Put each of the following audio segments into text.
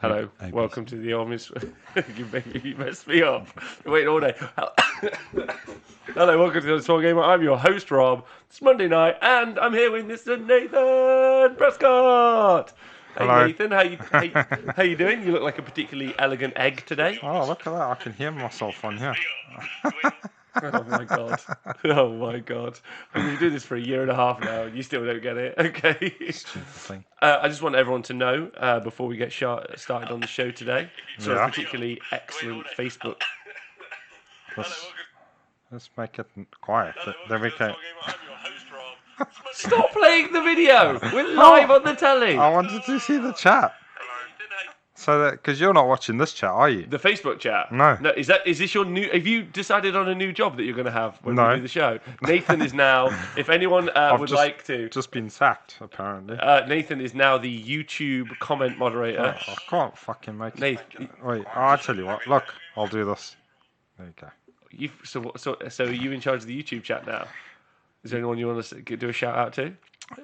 Hello, welcome to the Army's. You messed me up. Wait all day. Hello, welcome to the honest-wargamer. I'm your host, Rob. It's Monday night, and I'm here with Mr. Nathan Prescott. Hey, Hello. Nathan, how you doing? You look like a particularly elegant egg today. Oh, look at that. I can hear myself on here. Oh my god. Oh my god. I've been doing this for a year and a half now, and you still don't get it. Okay. Stupid thing. I just want everyone to know before we get started on the show today. So Yeah. a particularly excellent Facebook. Let's make it quiet. Then we can. Stop playing the video. We're live on the telly. I wanted to see the chat. So that because you're not watching this chat, are you? The Facebook chat. No. No. Is this your new? Have you decided on a new job that you're going to have when No. we do the show? Nathan is now. If anyone would like to. Just been sacked, apparently. Nathan is now the YouTube comment moderator. I can't fucking make it. Nathan, Wait, I'll tell you what. Look, I'll do this. There you go. So are you in charge of the YouTube chat now? Is there anyone you want to do a shout out to?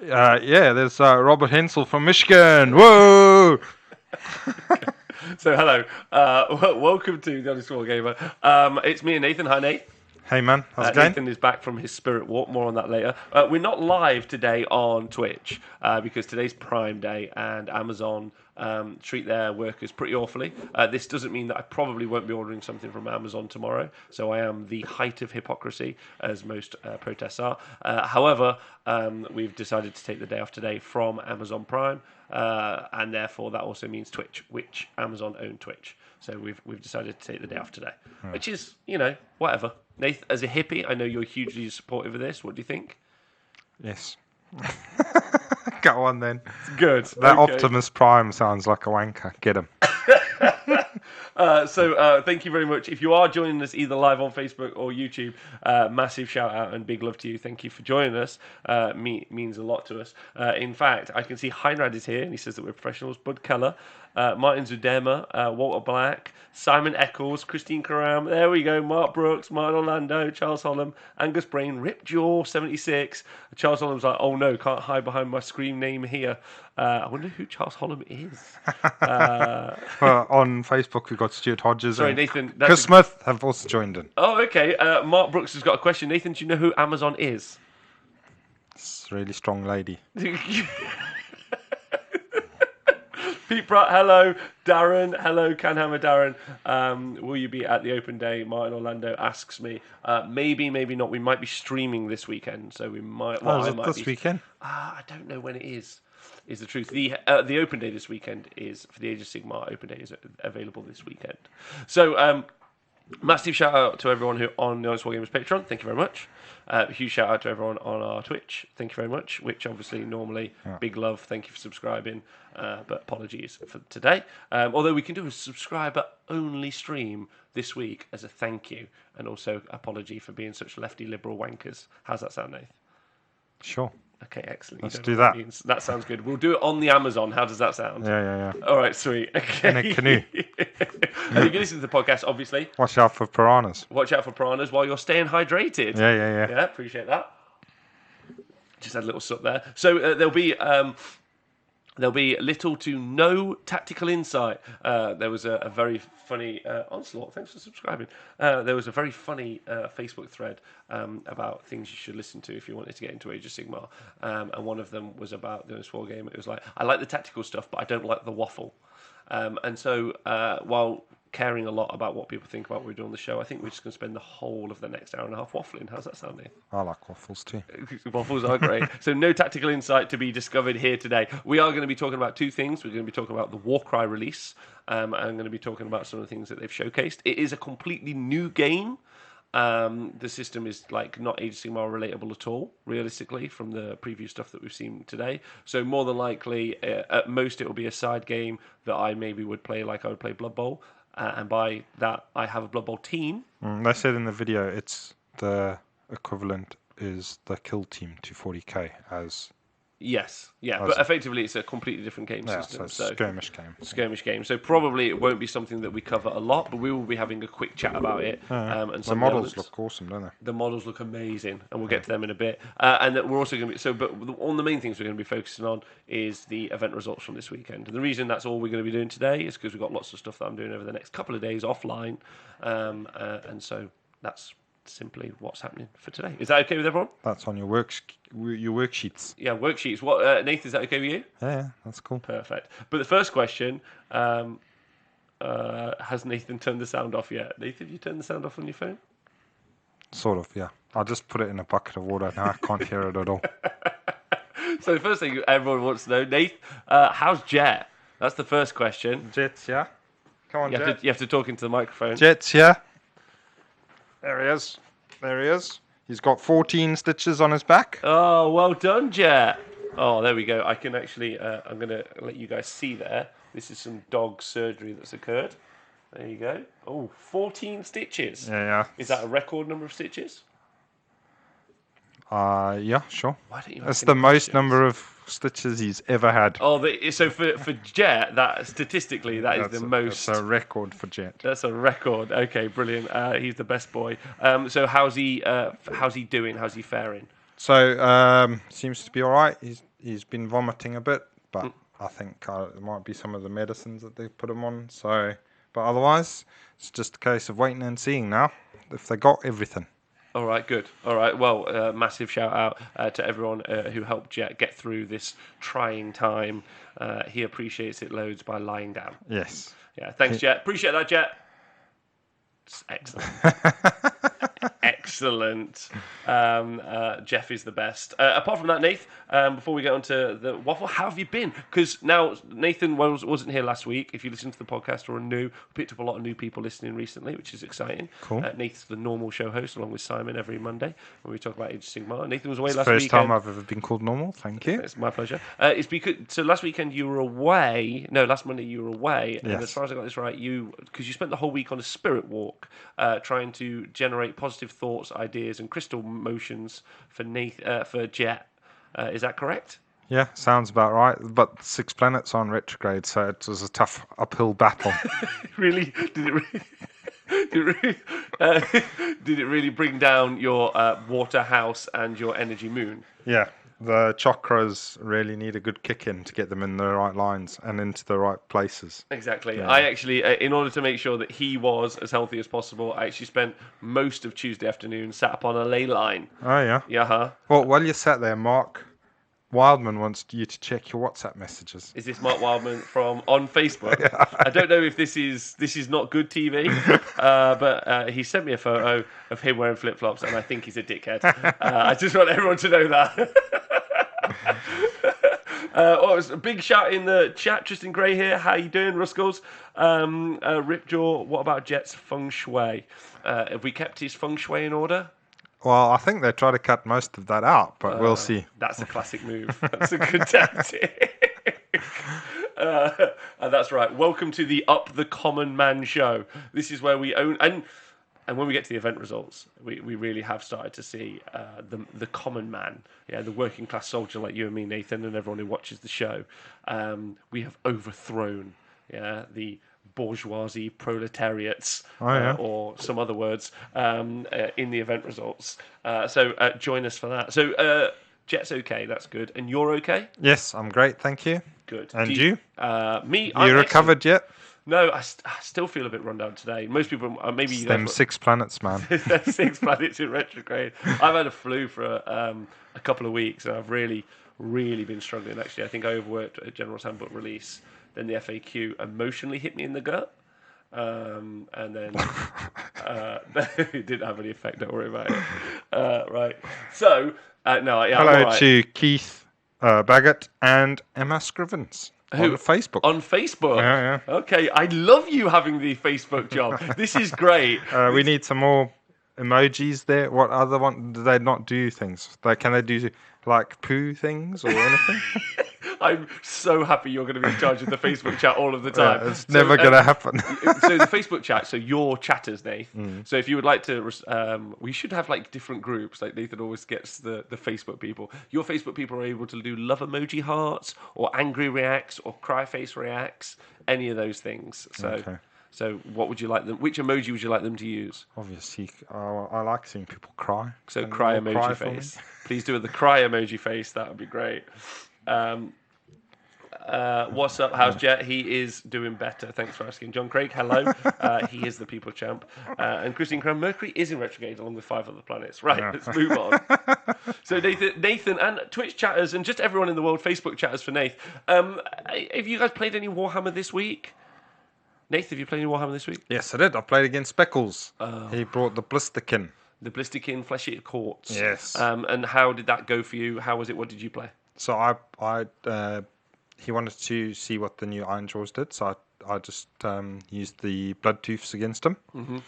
Yeah, there's Robert Hensel from Michigan. Whoa! So hello, welcome to the honest-wargamer. It's me and Nathan. Hi, Nate. Hey man, how's it going? Nathan is back from his spirit walk. More on that later. We're not live today on Twitch because today's Prime Day and Amazon treat their workers pretty awfully. This doesn't mean that I probably won't be ordering something from Amazon tomorrow. So I am the height of hypocrisy, as most protests are. However, we've decided to take the day off today from Amazon Prime, and therefore that also means Twitch, which Amazon own Twitch. So we've decided to take the day off today, which is, whatever. Nathan, as a hippie, I know you're hugely supportive of this. What do you think? Yes. Go on then. Good. That okay. Optimus Prime sounds like a wanker. Get him. So thank you very much. If you are joining us either live on Facebook or YouTube, massive shout out and big love to you. Thank you for joining us. Means a lot to us. In fact, I can see Heinrad is here and he says that we're professionals. Bud Keller, Martin Zudema, Walter Black, Simon Eccles, Christine Karam. There we go. Mark Brooks, Martin Orlando, Charles Holland, Angus Brain, Rip Jaw 76. Charles Holland's like, oh no, can't hide behind my screen name here. I wonder who Charles Holland is. On Facebook, we've got Stuart Hodges Sorry, and Nathan. Chris Smith have also joined in. Oh, okay. Mark Brooks has got a question. Nathan, do you know who Amazon is? It's a really strong lady. Pete Pratt, hello. Darren, hello. Canhammer Darren. Will you be at the open day? Martin Orlando asks me. Maybe, maybe not. We might be streaming this weekend, so we might. Well, is it this weekend? I don't know when it is. Is the truth. The open day this weekend is for the Age of Sigmar. Open day is available this weekend. So massive shout out to everyone who on the honest-wargamer's Patreon. Thank you very much. Huge shout out to everyone on our Twitch. Thank you very much. Which obviously normally big love. Thank you for subscribing. But apologies for today. Although we can do a subscriber only stream this week as a thank you, and also apology for being such lefty liberal wankers. How's that sound, Nath? Sure. Okay, excellent. Let's do that. That sounds good. We'll do it on the Amazon. How does that sound? Yeah. All right, sweet. Okay. In a canoe. And you can listen to the podcast, obviously. Watch out for piranhas. Watch out for piranhas while you're staying hydrated. Yeah. Yeah, appreciate that. Just had a little sup there. So there'll be little to no tactical insight. There was a very funny Onslaught. Thanks for subscribing. There was a very funny Facebook thread about things you should listen to if you wanted to get into Age of Sigmar. And one of them was about the honest-wargamer. It was like, I like the tactical stuff, but I don't like the waffle. And so while caring a lot about what people think about what we do on the show, I think we're just going to spend the whole of the next hour and a half waffling. How's that sounding? I like waffles too. Waffles are great. So no tactical insight to be discovered here today. We are going to be talking about two things. We're going to be talking about the Warcry release. I'm going to be talking about some of the things that they've showcased. It is a completely new game. The system is like not Age of Sigmar relatable at all, realistically, from the preview stuff that we've seen today. So more than likely, at most, it will be a side game that I maybe would play like I would play Blood Bowl. And by that, I have a Blood Bowl team. They said in the video it's the equivalent is the kill team to 40k as Yes, yeah, Was but it? effectively it's a completely different game Yeah, system. so skirmish game. Skirmish game. So probably it won't be something that we cover a lot, but we will be having a quick chat about it and The some models elements. look awesome, don't they? The models look amazing, and we'll get to them in a bit. And that we're also going to be but one of the main things we're going to be focusing on is the event results from this weekend. And the reason that's all we're going to be doing today is because we've got lots of stuff that I'm doing over the next couple of days offline, and so that's simply what's happening for today. Is that okay with everyone? That's on your worksheets. Yeah, worksheets. What, Nathan? Is that okay with you? Yeah, that's cool. Perfect. But the first question. Has Nathan turned the sound off yet? Nathan, have you turned the sound off on your phone? Sort of, yeah. I'll just put it in a bucket of water now. I can't hear it at all. So the first thing everyone wants to know, Nath, how's Jet? That's the first question. Jet's, yeah? Come on, Jet. You have to talk into the microphone. Jet's, yeah? There he is. There he is. He's got 14 stitches on his back. Oh, well done, Jet. Oh, there we go. I can actually, I'm going to let you guys see there. This is some dog surgery that's occurred. There you go. Oh, 14 stitches. Yeah. Is that a record number of stitches? Yeah, sure. Why don't you That's ask the any most questions? number of stitches he's ever had. Oh, so for Jet, that statistically, that's the most. That's a record for Jet. That's a record. Okay, brilliant. He's the best boy. So how's he doing? How's he faring? So seems to be all right. He's been vomiting a bit, but I think it might be some of the medicines that they've put him on. So, but otherwise, it's just a case of waiting and seeing now if they got everything. All right, good. All right, well, massive shout out to everyone who helped Jet get through this trying time. He appreciates it loads by lying down. Yes. Yeah, thanks, Jet. Appreciate that, Jet. Excellent. Excellent. Jeff is the best. Apart from that, Nath, before we get on to the waffle, how have you been? Because now Nathan wasn't here last week. If you listen to the podcast or are new, we picked up a lot of new people listening recently, which is exciting. Cool. Nathan's the normal show host along with Simon every Monday when we talk about Age of Sigmar. Nathan was away last First weekend. time I've ever been called normal. Thank you. It's my pleasure. It's because so last weekend you were away. No, last Monday you were away. And Yes. as far as I got this right, because you spent the whole week on a spirit walk, trying to generate positive thoughts, ideas, and crystal motions for Jet. Is that correct? Yeah, sounds about right. But 6 planets on retrograde, so it was a tough uphill battle. Really? Did it really? Did it really bring down your water house and your energy moon? Yeah, the chakras really need a good kick in to get them in the right lines and into the right places. Exactly. Yeah. I actually, in order to make sure that he was as healthy as possible, I actually spent most of Tuesday afternoon sat up on a ley line. Oh, yeah. Yeah, huh? Well, while you sat there, Mark Wildman wants you to check your WhatsApp messages. Is this Mark Wildman from on Facebook? I don't know if this is not good TV, but he sent me a photo of him wearing flip flops, and I think he's a dickhead. I just want everyone to know that. It was a big shout in the chat. Tristan Gray here. How you doing, Ruscles? Ripjaw, what about Jet's feng shui? Have we kept his feng shui in order? Well, I think they try to cut most of that out, but we'll see. That's a classic move. That's a good tactic. And that's right. Welcome to the Up the Common Man show. This is where we own and when we get to the event results, we really have started to see the common man, the working class soldier like you and me, Nathan, and everyone who watches the show. We have overthrown the bourgeoisie proletariats, or some other words, in the event results. So join us for that. So Jet's okay, that's good. And you're okay? Yes, I'm great, thank you. Good. And you? Me, You recovered yet? No, I still feel a bit run down today. Most people, maybe you Them 6 planets, man. 6 planets in retrograde. I've had a flu for a couple of weeks, and I've really been struggling. Actually, I think I overworked a General's Handbook release. Then the FAQ emotionally hit me in the gut, and then it didn't have any effect. Don't worry about it. Right. So no, yeah. I'm all Hello right. to Keith Baggett and Emma Scrivens. On Facebook. On Facebook? Yeah. Okay, I love you having the Facebook job. This is great. We need some more emojis there. What other one? Do they not do things? Can they do like poo things or anything? I'm so happy you're going to be in charge of the Facebook chat all of the time. Yeah, it's never going to happen. So the Facebook chat, so your chatters, Nath. So if you would like to, we should have like different groups. Like Nathan always gets the Facebook people. Your Facebook people are able to do love emoji hearts or angry reacts or cry face reacts, any of those things. So. Okay. So, what would you like them? Which emoji would you like them to use? Obviously, I like seeing people cry. So, Can cry you all emoji for me? face. Please do the cry emoji face. That would be great. What's up? How's Jet? He is doing better. Thanks for asking. John Craig, hello. He is the people champ. And Christine Crum, Mercury is in retrograde along with 5 other planets. Right, let's move on. So Nathan and Twitch chatters and just everyone in the world, Facebook chatters for Nath. Have you guys played any Warhammer this week? Nath, have you played any Warhammer this week? Yes, I did. I played against Speckles. He brought the Blisterkin. The Blisterkin Flesh-Eater Courts. Yes. And how did that go for you? How was it? What did you play? So he wanted to see what the new Iron Jaws did, so I just used the Bloodtooths against him. Mm-hmm.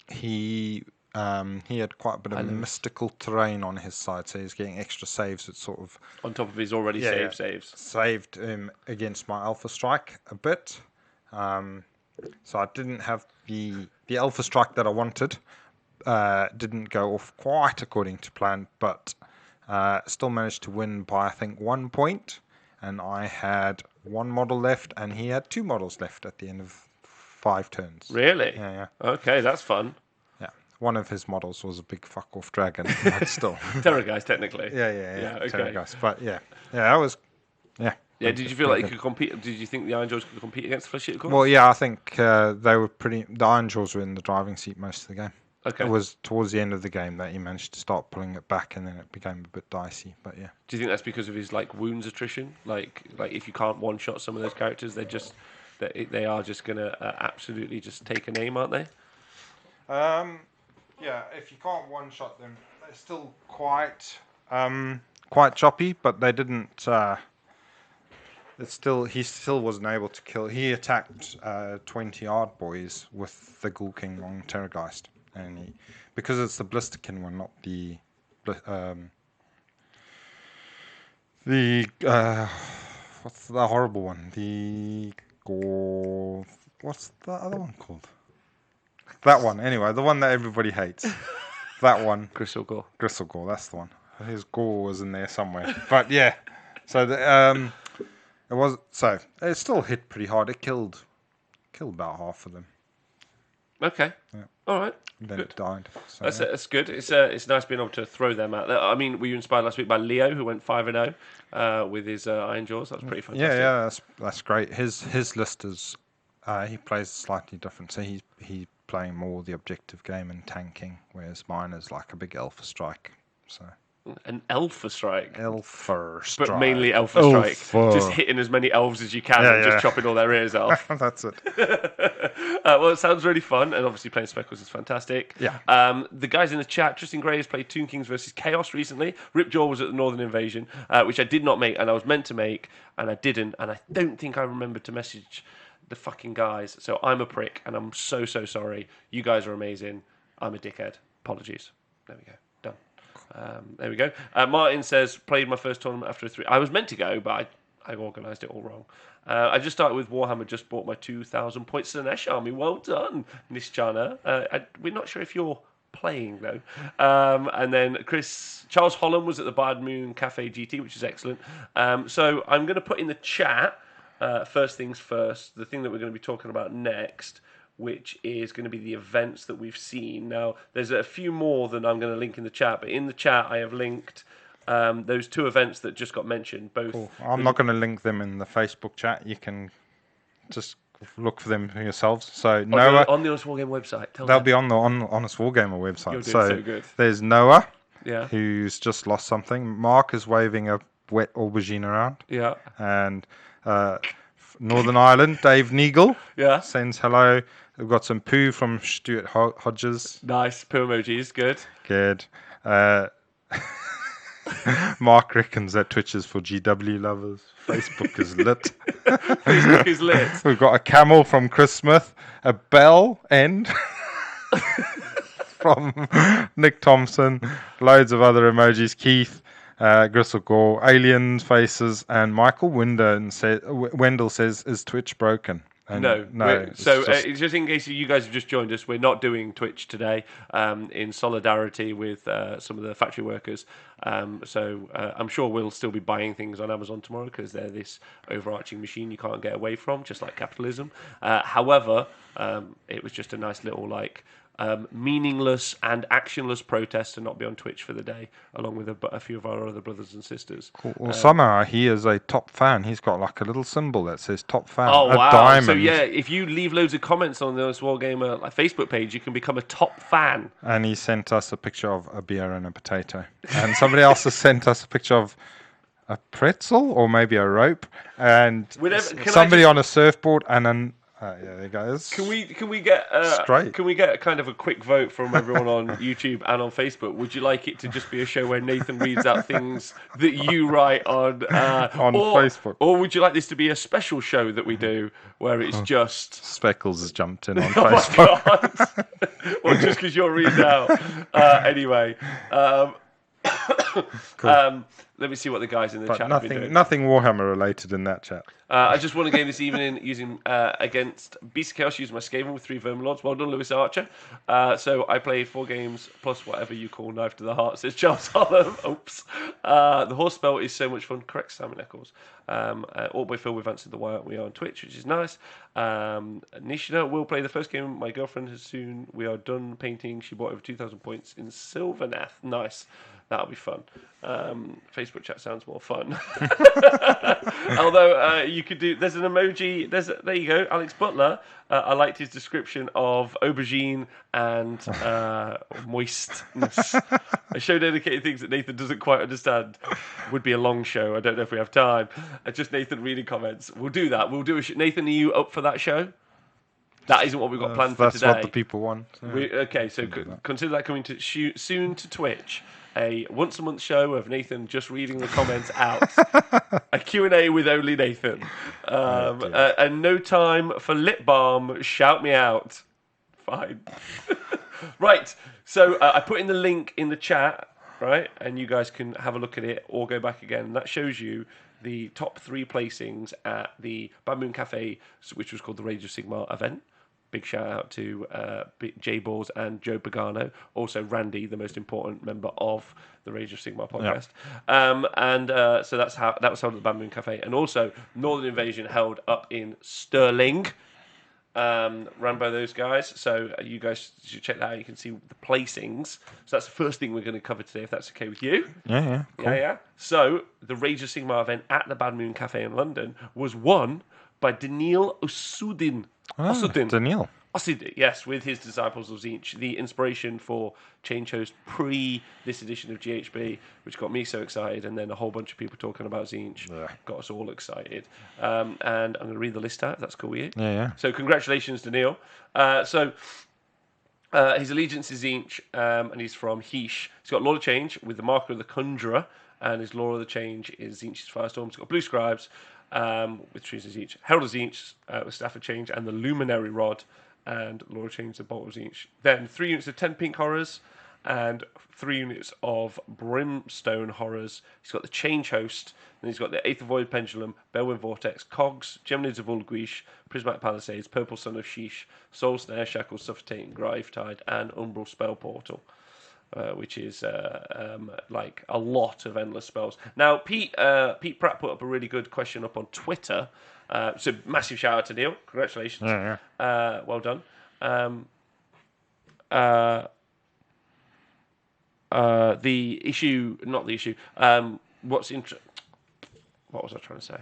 He had quite a bit of mystical terrain on his side, so he's getting extra saves. It's sort of on top of his already saves. Saved him against my Alpha Strike a bit. So I didn't have the Alpha Strike that I wanted. Didn't go off quite according to plan, but still managed to win by I think 1 point. And I had 1 model left, and he had 2 models left at the end of 5 turns. Really? Yeah. Okay, that's fun. One of his models was a big fuck off dragon, but still. Terror guys, technically. Yeah. Okay. Terror guys. But that was. Yeah. Yeah, did you feel like you could compete? Did you think the Iron Jaws could compete against the Flesh Eater Courts? Well, yeah, I think they were pretty. The Iron Jaws were in the driving seat most of the game. Okay. It was towards the end of the game that he managed to start pulling it back, and then it became a bit dicey. But yeah. Do you think that's because of his like wounds attrition? Like if you can't one shot some of those characters, they are just gonna absolutely just take a name, aren't they? Yeah, if you can't one-shot them, they're still quite choppy, but they didn't. He still wasn't able to kill. He attacked 20 Yard Boys with the Ghoul King on Terrorgeist, and because it's the Blisterkin one, not the what's the horrible one? What's the other one called? That one, anyway, the one that everybody hates. That one. Gristle Gore, that's the one. His gore was in there somewhere. But yeah, so it still hit pretty hard. It killed about half of them. Okay. Yeah. All right. Then good. It died. So, That's good. It's nice being able to throw them out there. I mean, were you inspired last week by Leo, who went 5-0 with his Iron Jaws? That was pretty fantastic. Yeah, that's great. His list is he plays slightly different. So he's playing more the objective game and tanking, whereas mine is like a big Alpha Strike. So an Alpha Strike. But mainly Alpha Strike. Just hitting as many elves as you can and just chopping all their ears off. That's it. Well, it sounds really fun, and obviously playing Speckles is fantastic. Yeah. The guys in the chat, Tristan Gray has played Tomb Kings versus Chaos recently. Ripjaw was at the Northern Invasion, which I did not make, and I was meant to make, and I didn't, and I don't think I remembered to message the fucking guys. So I'm a prick, and I'm so sorry. You guys are amazing. I'm a dickhead. Apologies. There we go. There we go. Martin says, played my first tournament after 3. I was meant to go, but I organised it all wrong. I just started with Warhammer, just bought my 2,000 points to the Nesh army. Well done, Nishchana. We're not sure if you're playing, though. And then Charles Holland was at the Bard Moon Cafe GT, which is excellent. So I'm going to put in the chat, first things first, the thing that we're going to be talking about next, which is going to be the events that we've seen. Now, there's a few more than I'm going to link in the chat, but in the chat I have linked those 2 events that just got mentioned. Both. Cool. I'm not going to link them in the Facebook chat. You can just look for them for yourselves. So Noah on the Honest Wargamer website. They'll be on the Honest Wargamer website. You're doing so good. There's Noah, yeah, who's just lost something. Mark is waving a wet aubergine around. Yeah. And Northern Ireland, Dave Neagle, sends hello. We've got some poo from Stuart Hodges. Nice. Poo emojis. Good. Good. Mark reckons that Twitch is for GW lovers. Facebook is lit. Facebook is lit. We've got a camel from Chris Smith, a bell end from Nick Thompson, loads of other emojis. Keith, Gristle Gore, aliens, faces, and Michael Wendell says, "Is Twitch broken?" And No. it's So just just in case you guys have just joined us, we're not doing Twitch today in solidarity with some of the factory workers. So I'm sure we'll still be buying things on Amazon tomorrow because they're this overarching machine you can't get away from, just like capitalism. However, it was just a nice little meaningless and actionless protest to not be on Twitch for the day, along with a few of our other brothers and sisters. cool. Well, somehow he is a top fan. He's got like a little symbol that says top fan. Oh a wow! diamond. So yeah, if you leave loads of comments on the Honest Wargamer Facebook page, you can become a top fan. And he sent us a picture of a beer and a potato. And somebody else has sent us a picture of a pretzel or maybe a rope, and somebody on a surfboard and an. Yeah, there goes. Can we get Straight. Can we get kind of a quick vote from everyone on YouTube and on Facebook? Would you like it to just be a show where Nathan reads out things that you write on Facebook, or would you like this to be a special show that we do where it's just Speckles has jumped in on oh Facebook? My God. Or just because you're reading out anyway. Cool. Let me see what the guys in the chat have been doing. Nothing Warhammer related in that chat. I just won a game this evening using against Beast of Chaos using my Skaven with 3 Verminlords. Well done, Lewis Archer. So I played 4 games plus whatever you call Knife to the Heart, says Charles Holland. Oops. The horse spell is so much fun. Correct, Simon Eccles. All by Phil, we've answered the wire. We are on Twitch, which is nice. Nishina will play the first game. My girlfriend has soon. We are done painting. She bought over 2,000 points in Sylvaneth. Nice. That'll be fun. Facebook chat sounds more fun. Although you could do, there's an emoji. There you go, Alex Butler. I liked his description of aubergine and moistness. A show dedicated to things that Nathan doesn't quite understand. Would be a long show. I don't know if we have time. Just Nathan reading comments. We'll do that. We'll do a Nathan, are you up for that show? That isn't what we've got planned for today. That's what the people want. Okay, so consider that coming to soon to Twitch. A once-a-month show of Nathan just reading the comments out. A Q&A with only Nathan. And no time for lip balm. Shout me out. Fine. Right, so I put in the link in the chat, right? And you guys can have a look at it or go back again. That shows you the top 3 placings at the Bad Moon Cafe, which was called the Rage of Sigmar event. Big shout out to Jay Balls and Joe Pagano. Also Randy, the most important member of the Rage of Sigmar podcast. Yep. So that was held at the Bad Moon Cafe. And also Northern Invasion held up in Stirling. Run by those guys. So you guys should check that out. You can see the placings. So that's the first thing we're going to cover today, if that's okay with you. Yeah. Cool. Yeah. So the Rage of Sigmar event at the Bad Moon Cafe in London was won by Daniil Osudin. Daniil. Osudin, yes, with his Disciples of Tzeentch, the inspiration for Change Host pre this edition of GHB, which got me so excited, and then a whole bunch of people talking about Tzeentch got us all excited. And I'm going to read the list out, if that's cool with you. Yeah. So congratulations, Daniil. His allegiance is Tzeentch, and he's from Heesh. He's got Lord of Change with the Marker of the Conjurer, and his Lore of the Change is Tzeentch's Firestorm. He's got Blue Scribes, with trees of Tzeentch, Herald of Tzeentch with Staff of Change, and the Luminary Rod, and Lord of Change, the Bolt of Tzeentch. Then 3 units of 10 pink horrors, and 3 units of Brimstone horrors. He's got the Change Host, then he's got the Aether Void Pendulum, Belwyn Vortex, Cogs, Geminids of Ulguish, Prismatic Palisades, Purple Sun of Sheesh, Soul Snare, Shackles, Suffocating Grive Tide, and Umbral Spell Portal. Which is like a lot of endless spells. Now, Pete Pratt put up a really good question up on Twitter. So massive shout out to Neil. Congratulations. Yeah. Well done. The issue, not the issue. What was I trying to say?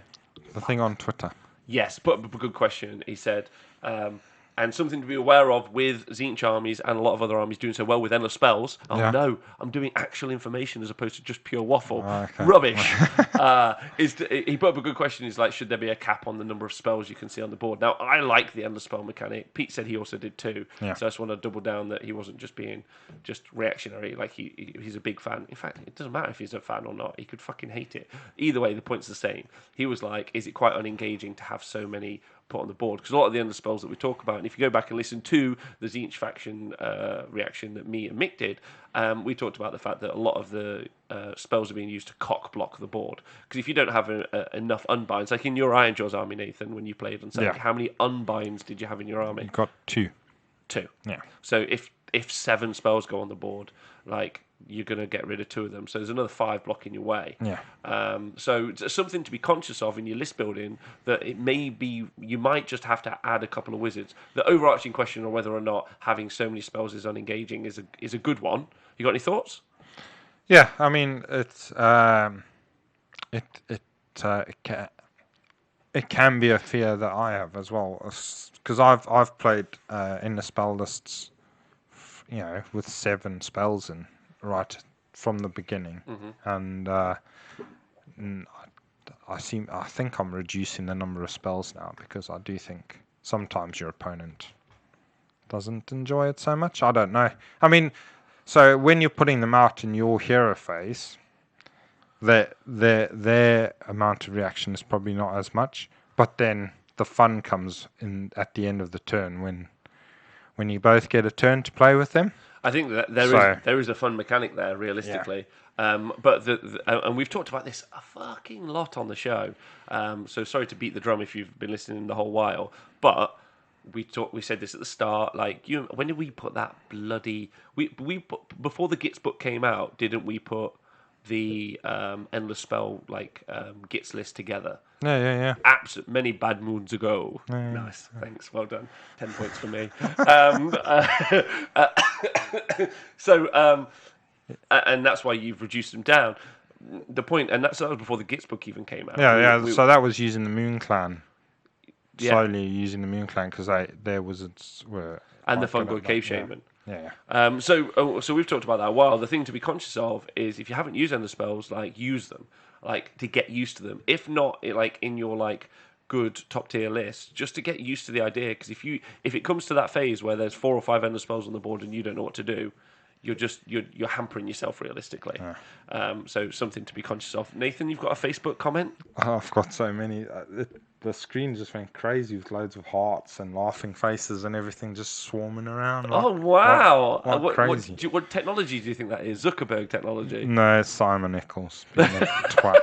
The thing on Twitter. Yes, put up a good question. He said, and something to be aware of with Tzeentch armies and a lot of other armies doing so well with endless spells. No, I'm doing actual information as opposed to just pure waffle. Okay. Rubbish. He put up a good question. He's like, should there be a cap on the number of spells you can see on the board? Now, I like the endless spell mechanic. Pete said he also did too. Yeah. So I just want to double down that he wasn't just being just reactionary. Like he's a big fan. In fact, it doesn't matter if he's a fan or not. He could fucking hate it. Either way, the point's the same. He was like, is it quite unengaging to have so many put on the board, because a lot of the endless spells that we talk about, and if you go back and listen to the Tzeentch faction reaction that me and Mick did, we talked about the fact that a lot of the spells are being used to cock block the board, because if you don't have enough unbinds, like in your Iron Jaws army, Nathan, when you played on Saturday, how many unbinds did you have in your army? You got 2. 2. Yeah. So if 7 spells go on the board, like, you're going to get rid of 2 of them. So there's another 5 blocking your way. Yeah. So it's something to be conscious of in your list building, that it may be, you might just have to add a couple of wizards. The overarching question on whether or not having so many spells is unengaging is a good one. You got any thoughts? Yeah, I mean, it's it can be a fear that I have as well, because I've played in the spell lists, with 7 spells in right from the beginning, and I think I'm reducing the number of spells now, because I do think sometimes your opponent doesn't enjoy it so much. I don't know. I mean, so when you're putting them out in your hero phase, their amount of reaction is probably not as much, but then the fun comes in at the end of the turn when you both get a turn to play with them. I think that there is a fun mechanic there, realistically. Yeah. But and we've talked about this a fucking lot on the show. So sorry to beat the drum if you've been listening the whole while. But we said this at the start. Like, when did we put that bloody? We before the Gits book came out, didn't we put the endless spell Gits list together? Yeah. Many bad moons ago. Yeah. Nice, thanks, well done. 10 points for me. And that's why you've reduced them down. The point, and that was before the Gits book even came out. So that was using the Moon Clan. Slowly using the Moon Clan, because their wizards were. And the Fungoid Cave Shaman. Yeah. So we've talked about that a while. The thing to be conscious of is, if you haven't used Ender spells, use them, to get used to them. If not, in your good top tier list, just to get used to the idea. Because if it comes to that phase where there's 4 or 5 Ender spells on the board and you don't know what to do, you're hampering yourself realistically. So something to be conscious of. Nathan, you've got a Facebook comment? Oh, I've got so many. The screen just went crazy with loads of hearts and laughing faces and everything just swarming around. Oh, wow. Crazy. What technology do you think that is? Zuckerberg technology? No, it's Simon Nichols being a twat.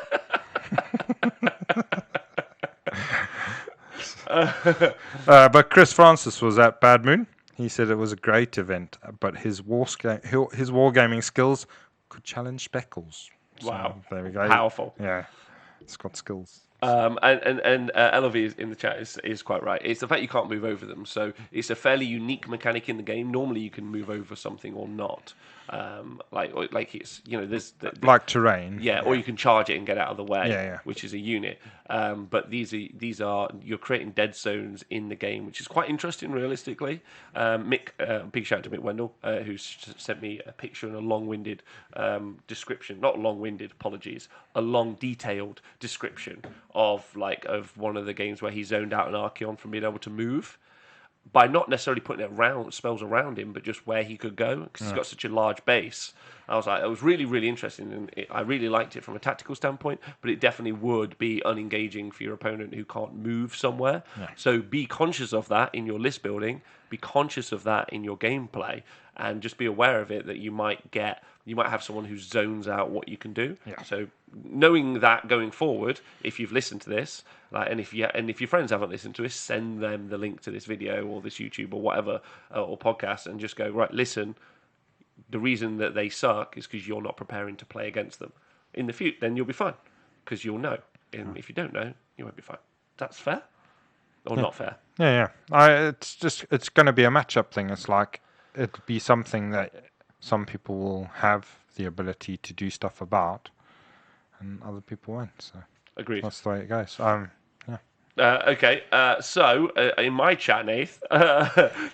But Chris Francis was at Bad Moon. He said it was a great event, but his wargaming skills could challenge Speckles. Wow. So, there we go. Powerful. Yeah. It's got skills. And LOV in the chat is quite right. It's the fact you can't move over them. So it's a fairly unique mechanic in the game. Normally you can move over something or not. It's there's like terrain. Yeah, or you can charge it and get out of the way. Yeah. Which is a unit. But these are you're creating dead zones in the game, which is quite interesting realistically. Mick, big shout out to Mick Wendell, who sent me a picture and a long-winded description. Not long-winded, apologies. A long, detailed description of one of the games where he zoned out an Archeon from being able to move, by not necessarily putting spells around him, but just where he could go, because he's got such a large base. I was like, it was really, really interesting, and I really liked it from a tactical standpoint, but it definitely would be unengaging for your opponent who can't move somewhere. Yeah. So be conscious of that in your list building, be conscious of that in your gameplay, and just be aware of it, that you might have someone who zones out what you can do. Yeah. So knowing that going forward, if you've listened to this, and if your friends haven't listened to this, send them the link to this video or this YouTube or whatever or podcast, and just go, right, listen. The reason that they suck is because you're not preparing to play against them. In the future, then you'll be fine, because you'll know. And if you don't know, you won't be fine. That's fair, or not fair? Yeah. It's going to be a matchup thing. It's like it'll be something that some people will have the ability to do stuff about, and other people won't. So agreed. That's the way it goes. Okay, so in my chat, Nath,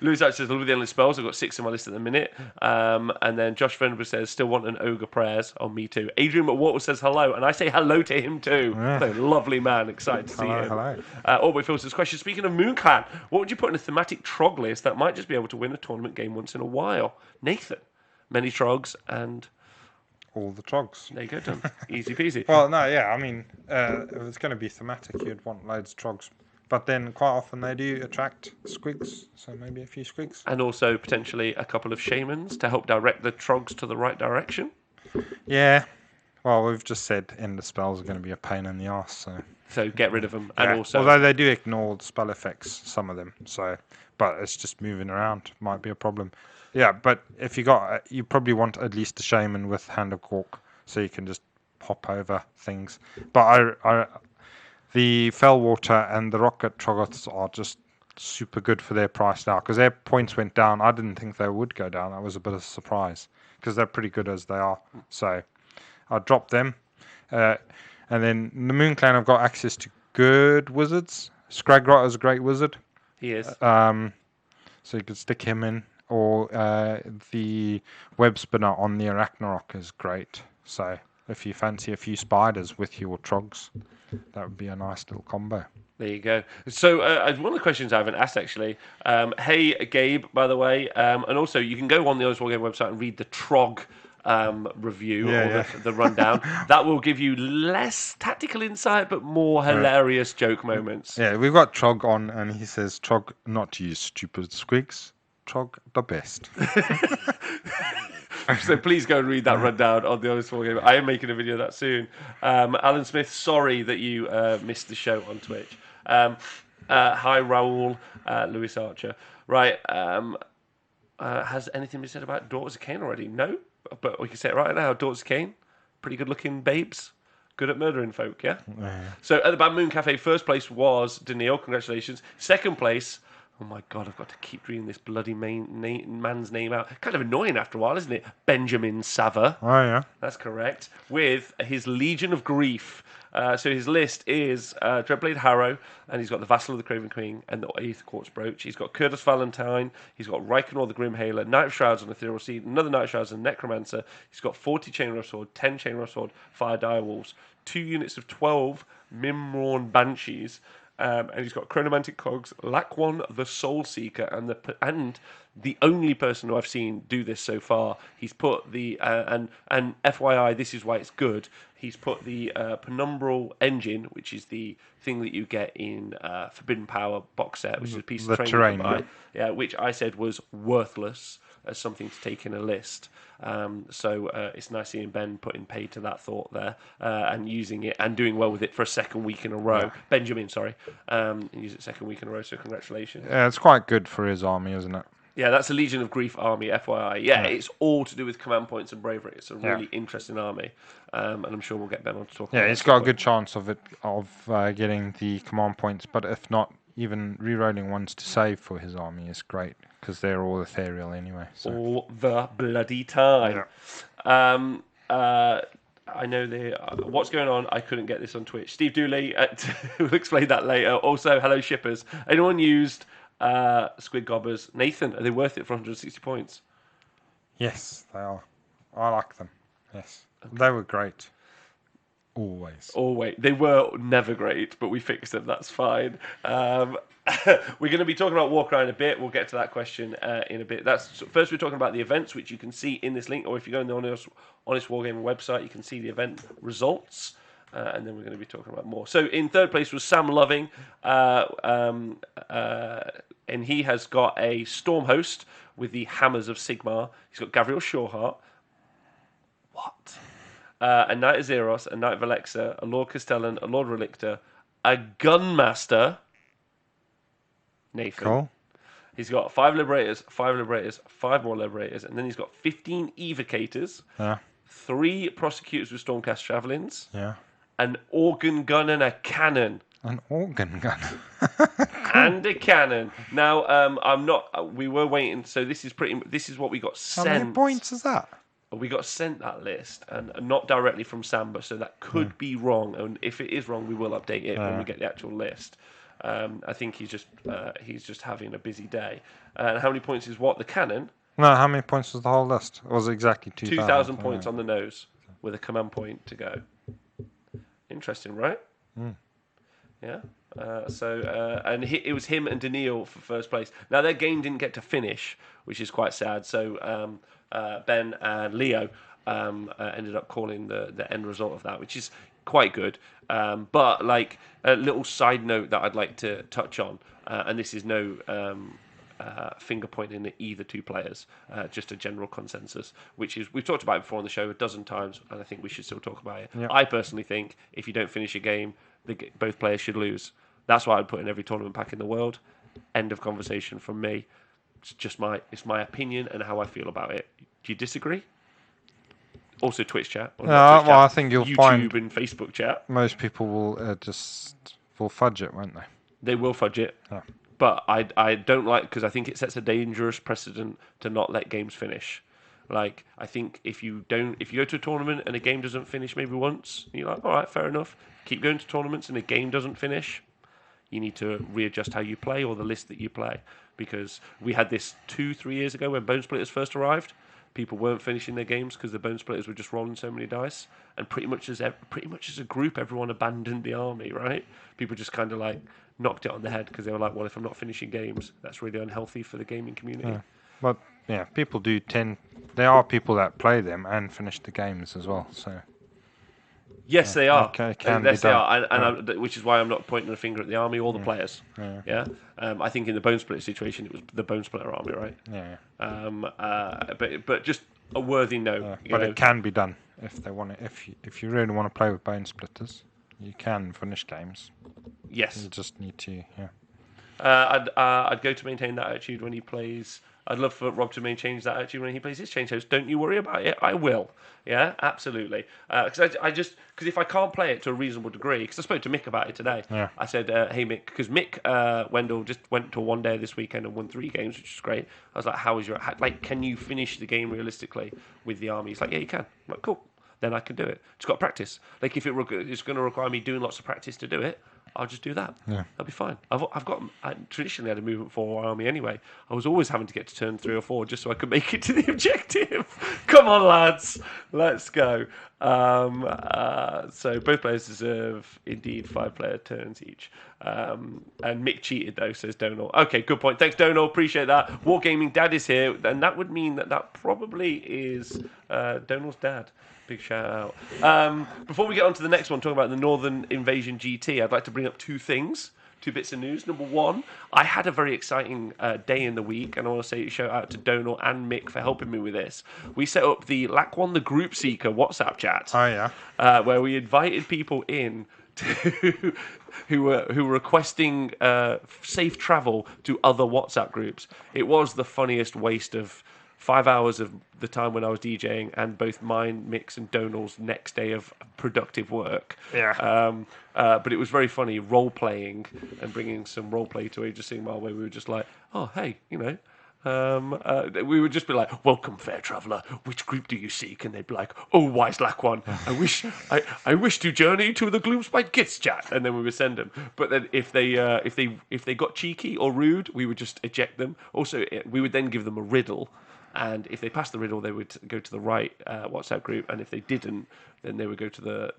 Louis says, I love the endless spells. I've got 6 on my list at the minute. And then Josh Venables says, still want an ogre prayers. Oh, me too. Adrian McWhortle says hello, and I say hello to him too. Yeah. So, lovely man, excited to see him. Hello. Aubrey Phil says, question, speaking of Moon Clan, what would you put in a thematic Trog list that might just be able to win a tournament game once in a while? Nathan, many Trogs and... all the Trogs. There you go, done. Easy peasy. Well, no, yeah, I mean, if it's going to be thematic, you'd want loads of Trogs But then quite often they do attract squigs, so maybe a few squigs. And also potentially a couple of shamans to help direct the Trogs to the right direction. Yeah. Well, we've just said ender spells are going to be a pain in the ass, So get rid of them. yeah. And also, although they do ignore the spell effects, some of them. So, but it's just moving around might be a problem. Yeah, but if you probably want at least a shaman with Hand of Cork, so you can just hop over things. But the Fellwater and the Rocket Troggoths are just super good for their price now because their points went down. I didn't think they would go down. That was a bit of a surprise because they're pretty good as they are. So I dropped them. And then in the Moon Clan, I've got access to good wizards. Scragrot is a great wizard. he is. So you could stick him in. Or the Web Spinner on the Arachnarok is great. So if you fancy a few spiders with your Trogs, that would be a nice little combo. There you go. So one of the questions I haven't asked actually. Hey, Gabe, by the way. And also, you can go on the Honest Wargamer website and read the Trog review the rundown. That will give you less tactical insight, but more hilarious joke moments. Yeah, we've got Trog on, and he says, Trog, not you stupid squigs. Trog, the best. So please go and read that rundown on the Honest Wargamer. I am making a video of that soon. Alan Smith, sorry that you missed the show on Twitch. Hi, Raoul, Lewis Archer. Right, has anything been said about Daughters of Cain already? No, but we can say it right now. Daughters of Cain, pretty good-looking babes. Good at murdering folk, yeah? So at the Bad Moon Cafe, first place was Daniil. Congratulations. Second place... Oh my God, I've got to keep reading this bloody man's name out. Kind of annoying after a while, isn't it? Benjamin Sava. Oh, yeah. That's correct. With his Legion of Grief. So his list is Dreadblade Harrow, and he's got the Vassal of the Craven Queen and the Eighth Quartz Brooch. He's got Curtis Valentine. He's got Reikenor the Grimhailer, Knight of Shrouds on Ethereal Seed, another Knight of Shrouds and Necromancer. He's got 40 Chainrow Sword, 10 Chainrow Sword, 5 Direwolves, 2 units of 12 Mimrawn Banshees. And he's got Chronomantic Cogs, Laquan the Soul Seeker, and the only person who I've seen do this so far. He's put the and FYI, this is why it's good. He's put the Penumbral Engine, which is the thing that you get in Forbidden Power box set, which is a piece of terrain, which I said was worthless as something to take in a list. So it's nice seeing Ben putting paid to that thought there and using it and doing well with it for a second week in a row. Yeah. Benjamin, sorry. Use it second week in a row, so congratulations. Yeah, it's quite good for his army, isn't it? Yeah, that's a Legion of Grief army, FYI. Yeah, it's all to do with command points and bravery. It's a really interesting army. And I'm sure we'll get Ben on to talk about it. Yeah, he's got a good chance of getting the command points, but if not, even re-rolling ones to save for his army is great. Because they're all ethereal anyway. So. All the bloody time. Yeah. I know what's going on. I couldn't get this on Twitch. Steve Dooley, we'll explain that later. Also, hello shippers. Anyone used Squid Gobbers? Nathan, are they worth it for 160 points? Yes, they are. I like them. Yes, they were great. Always. They were never great, but we fixed them. That's fine. We're going to be talking about Warcry in a bit. We'll get to that question in a bit. First, we're talking about the events, which you can see in this link, or if you go on the Honest Wargamer website, you can see the event results, and then we're going to be talking about more. So, in third place was Sam Loving, and he has got a Storm Host with the Hammers of Sigmar. He's got Gavriel Shawheart. What? A Knight of Zeros, a Knight of Alexa, a Lord Castellan, a Lord Relictor, a Gunmaster. Nathan. Cool. He's got 5 Liberators, 5 more Liberators, and then he's got 15 Evocators, 3 Prosecutors with Stormcast Javelins, an Organ Gun and a Cannon. An organ gun. And a cannon. Now, we were waiting, so this is what we got sent. How many points is that? We got sent that list, and not directly from Samba, so that could be wrong. And if it is wrong, we will update it when we get the actual list. I think he's just having a busy day. And how many points is what? The cannon? No, how many points was the whole list? It was exactly 2,000. 2,000 points on the nose with a command point to go. Interesting, right? Yeah. And it was him and Daniil for first place. Now their game didn't get to finish, which is quite sad. So Ben and Leo ended up calling the end result of that, which is quite good. But like a little side note that I'd like to touch on, and this is no finger pointing at either two players, just a general consensus, which is we've talked about it before on the show a dozen times, and I think we should still talk about it. Yeah. I personally think if you don't finish a game, both players should lose. That's why I'd put in every tournament pack in the world. End of conversation from me. It's my opinion and how I feel about it. Do you disagree? Also, Twitch chat. Or not Twitch well, chat, I think you'll YouTube find and Facebook chat. most people will will fudge it, won't they? They will fudge it. Yeah. But I don't like, because I think it sets a dangerous precedent to not let games finish. Like, I think if you go to a tournament and a game doesn't finish maybe once, you're like, all right, fair enough. Keep going to tournaments and a game doesn't finish, you need to readjust how you play or the list that you play. Because we had this 2-3 years ago when Bone Splitters first arrived. People weren't finishing their games because the Bone Splitters were just rolling so many dice, and pretty much as a group, everyone abandoned the army. Right? People just kind of like knocked it on the head because they were like, "Well, if I'm not finishing games, that's really unhealthy for the gaming community." Yeah. But yeah, people do tend. There are people that play them and finish the games as well. So yes, they are. Okay, can yes, be they done. are, which is why I'm not pointing a finger at the army or the players. Yeah. I think in the Bone Splitter situation, it was the Bone Splitter army, right? Yeah. But just a worthy note. Yeah. You But know, it can be done if they want it. If you really want to play with Bone Splitters, you can finish games. yes. You just need to. Yeah. I'd go to maintain that attitude when he plays. I'd love for Rob to maintain that attitude when he plays his change host. Don't you worry about it. I will. Yeah, absolutely. Because because if I can't play it to a reasonable degree, because I spoke to Mick about it today. Yeah. I said, "Hey Mick," because Mick Wendell just went to one day this weekend and won 3 games, which is great. I was like, "How is can you finish the game realistically with the army?" He's like, "Yeah, you can." I'm like, "Cool." Then I can do it. Just got to practice. Like if it's going to require me doing lots of practice to do it, I'll just do that. Yeah. That'll be fine. I traditionally had a movement 4 army anyway. I was always having to get to turn 3 or 4 just so I could make it to the objective. Come on, lads, let's go. So both players deserve indeed 5-player turns each. And Mick cheated though, says Donal. Okay, good point. Thanks, Donal. Appreciate that. Wargaming Dad is here, and that would mean that probably is Donal's dad. Big shout out. Before we get on to the next one, talking about the Northern Invasion GT, I'd like to bring up 2 things, 2 bits of news. Number 1, I had a very exciting day in the week, and I want to say shout out to Donal and Mick for helping me with this. We set up the LAC1 the Group Seeker WhatsApp chat. Oh yeah. Where we invited people in to who were requesting safe travel to other WhatsApp groups. It was the funniest waste of 5 hours of the time when I was DJing and both mine, Mick's and Donal's next day of productive work. Yeah. But it was very funny role-playing and bringing some role-play to Age of Sigmar where we were just like, oh, hey, we would just be like, welcome, fair traveller. Which group do you seek? And they'd be like, oh, wise LAC1. I wish to journey to the Gloomspite Kids chat. And then we would send them. But then if they got cheeky or rude, we would just eject them. Also, we would then give them a riddle. And if they passed the riddle, they would go to the right WhatsApp group. And if they didn't, then they would go to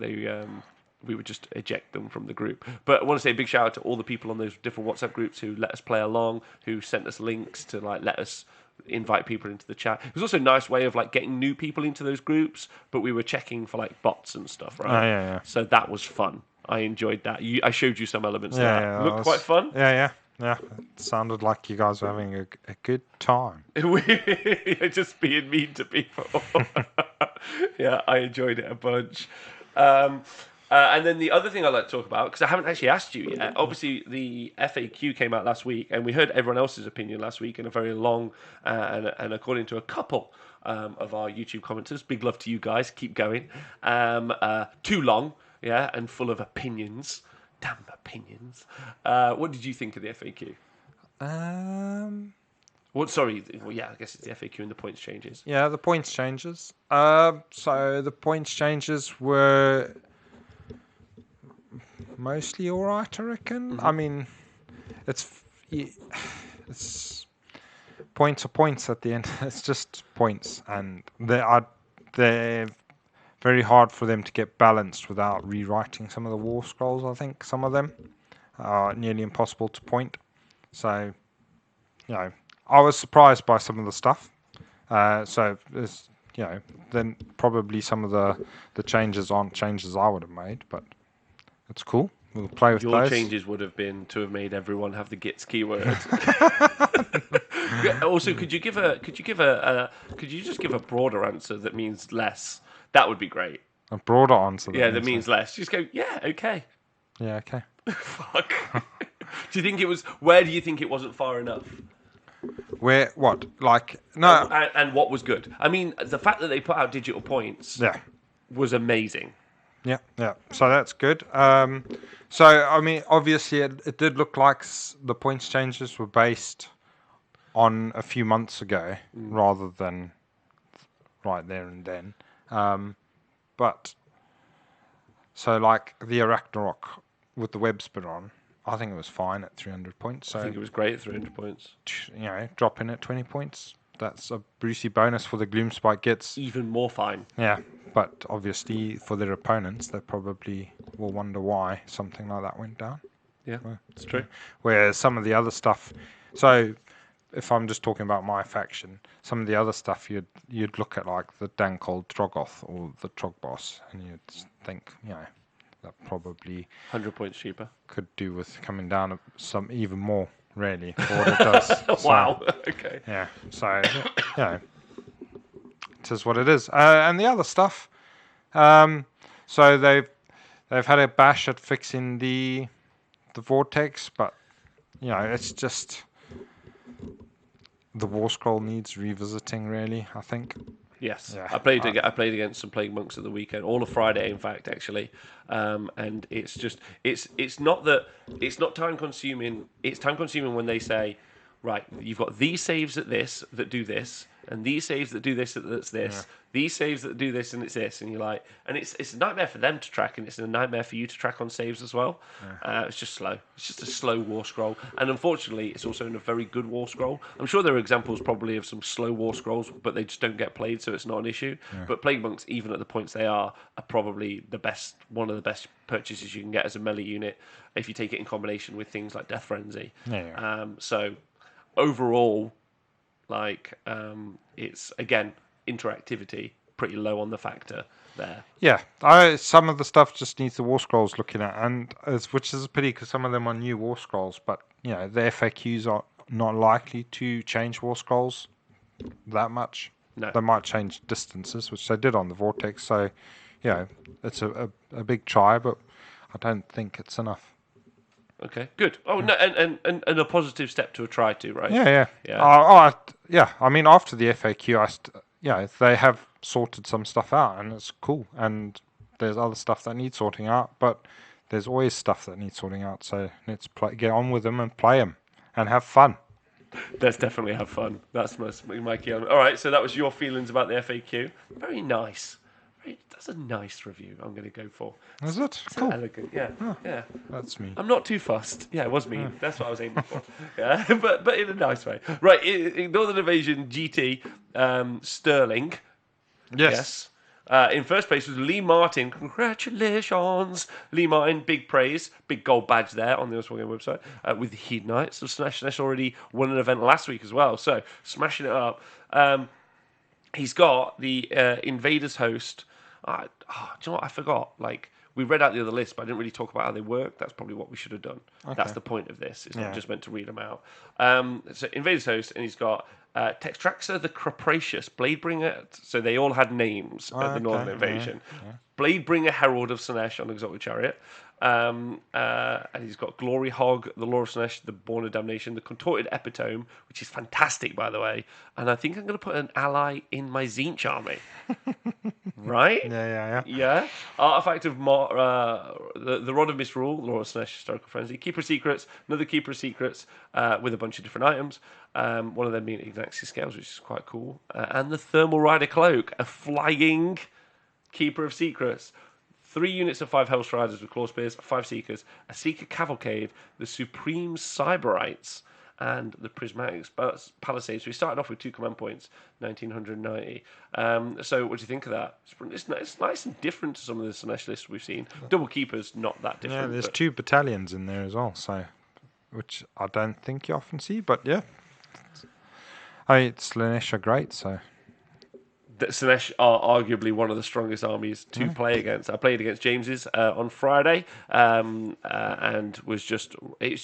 we would just eject them from the group. But I want to say a big shout out to all the people on those different WhatsApp groups who let us play along, who sent us links to let us invite people into the chat. It was also a nice way of getting new people into those groups, but we were checking for bots and stuff, right? Oh, yeah. So that was fun. I enjoyed that. I showed you some elements of that. Yeah, Looked quite fun. Yeah. It sounded like you guys were having a good time. Just being mean to people. Yeah, I enjoyed it a bunch. And then the other thing I'd like to talk about, because I haven't actually asked you yet, obviously the FAQ came out last week, and we heard everyone else's opinion last week in a very long, and according to a couple of our YouTube commenters, big love to you guys, keep going, too long, yeah, and full of opinions. Damn opinions. What did you think of the FAQ? I guess it's the FAQ and the points changes. Yeah, the points changes. So the points changes were mostly all right, I reckon. Mm-hmm. I mean, it's points are points at the end. It's just points, and they're very hard for them to get balanced without rewriting some of the war scrolls. I think some of them are nearly impossible to point. So, I was surprised by some of the stuff. So then probably some of the changes aren't changes I would have made, but it's cool. We'll play with Your those. changes would have been to have made everyone have the gits keyword. Also, could you just give a broader answer that means less? That would be great. A broader answer. That means less. Just go, yeah, okay. Yeah, okay. Fuck. Do you think it was? Where do you think it wasn't far enough? Where what? Like no. And what was good? I mean, the fact that they put out digital points. Yeah. Was amazing. Yeah. So that's good. So I mean, obviously, it did look like the points changes were based on a few months ago rather than right there and then. But so like the Arachnarok with the web spin on, I think it was fine at 300 points. So I think it was great at 300 points. Drop in at 20 points. That's a Brucey bonus for the Gloomspike gets. Even more fine. Yeah, but obviously for their opponents, they probably will wonder why something like that went down. Yeah, it's true. Whereas some of the other stuff, so if I'm just talking about my faction, some of the other stuff you'd look at like the dank old Trogoth or the Trog boss, and you'd think, that probably 100 points cheaper. Could do with coming down some even more, really, for what it does. Wow. Okay. Yeah. So, it is what it is. And the other stuff, so they've had a bash at fixing the vortex, but it's just the War Scroll needs revisiting, really, I think. Yes, yeah. I played against some Plague Monks at the weekend, all of Friday, in fact, actually, and it's just it's not time consuming. It's time consuming when they say, right, you've got these saves at this that do this, and these saves that do this that's this. Yeah. These saves that do this and it's this, and you're like, and it's a nightmare for them to track, and it's a nightmare for you to track on saves as well. Yeah. It's just slow. It's just a slow War Scroll, and unfortunately, it's also in a very good War Scroll. I'm sure there are examples probably of some slow War Scrolls, but they just don't get played, so it's not an issue. Yeah. But Plague Monks, even at the points they are probably one of the best purchases you can get as a melee unit if you take it in combination with things like Death Frenzy. Yeah. So overall, it's again. Interactivity pretty low on the factor there. Yeah, some of the stuff just needs the War Scrolls looking at, and which is a pity because some of them are new War Scrolls, but the FAQs are not likely to change War Scrolls that much. No. They might change distances, which they did on the Vortex. So, it's a big try, but I don't think it's enough. Okay, good. Oh, no, and a positive step to a try to, right? Yeah. I mean, after the FAQ, they have sorted some stuff out, and it's cool. And there's other stuff that needs sorting out, but there's always stuff that needs sorting out. So let's get on with them and play them and have fun. Let's definitely have fun. That's my key element. All right, so that was your feelings about the FAQ. Very nice. That's a nice review. I'm going to go for. Is it? It's cool. Elegant. Yeah. Oh, yeah. That's me. I'm not too fussed. Yeah, it was me. That's what I was aiming for. Yeah, but in a nice way. Right. In Northern Invasion GT, Sterling. Yes. In first place was Lee Martin. Congratulations, Lee Martin. Big praise. Big gold badge there on the honest-wargamer website with the Heat Knights. So Smash already won an event last week as well. So smashing it up. He's got the Invaders host. Do you know what? I forgot. We read out the other list, but I didn't really talk about how they work. That's probably what we should have done. Okay. That's the point of this. It's not just meant to read them out. So Invaders host, and he's got Textraxer the Capricious, Bladebringer. So they all had names at the Northern Invasion. Yeah. Bladebringer Herald of Sinesh on Exotic Chariot. And he's got Glory Hog, the Law of Sinesh, the Born of Damnation, the Contorted Epitome, which is fantastic, by the way. And I think I'm going to put an ally in my Tzeentch army. Right? Yeah. Artifact of the Rod of Misrule, the Law of Sinesh, Historical Frenzy, Keeper of Secrets, another Keeper of Secrets with a bunch of different items. One of them being Ignaxi Scales, which is quite cool. And the Thermal Rider Cloak, a flying Keeper of Secrets. 3 units of 5 Hell's Riders with Claw Spears, 5 Seekers, a Seeker Cavalcade, the Supreme Cyberites, and the Prismatic Palisades. So we started off with 2 command points, 1990. So what do you think of that? It's nice and different to some of the Sinesh lists we've seen. Double Keepers, not that different. Yeah, there's 2 battalions in there as well, so which I don't think you often see, but yeah. Slaanesh are great, so... that Slaanesh are arguably one of the strongest armies to play against. I played against James's on Friday, and it's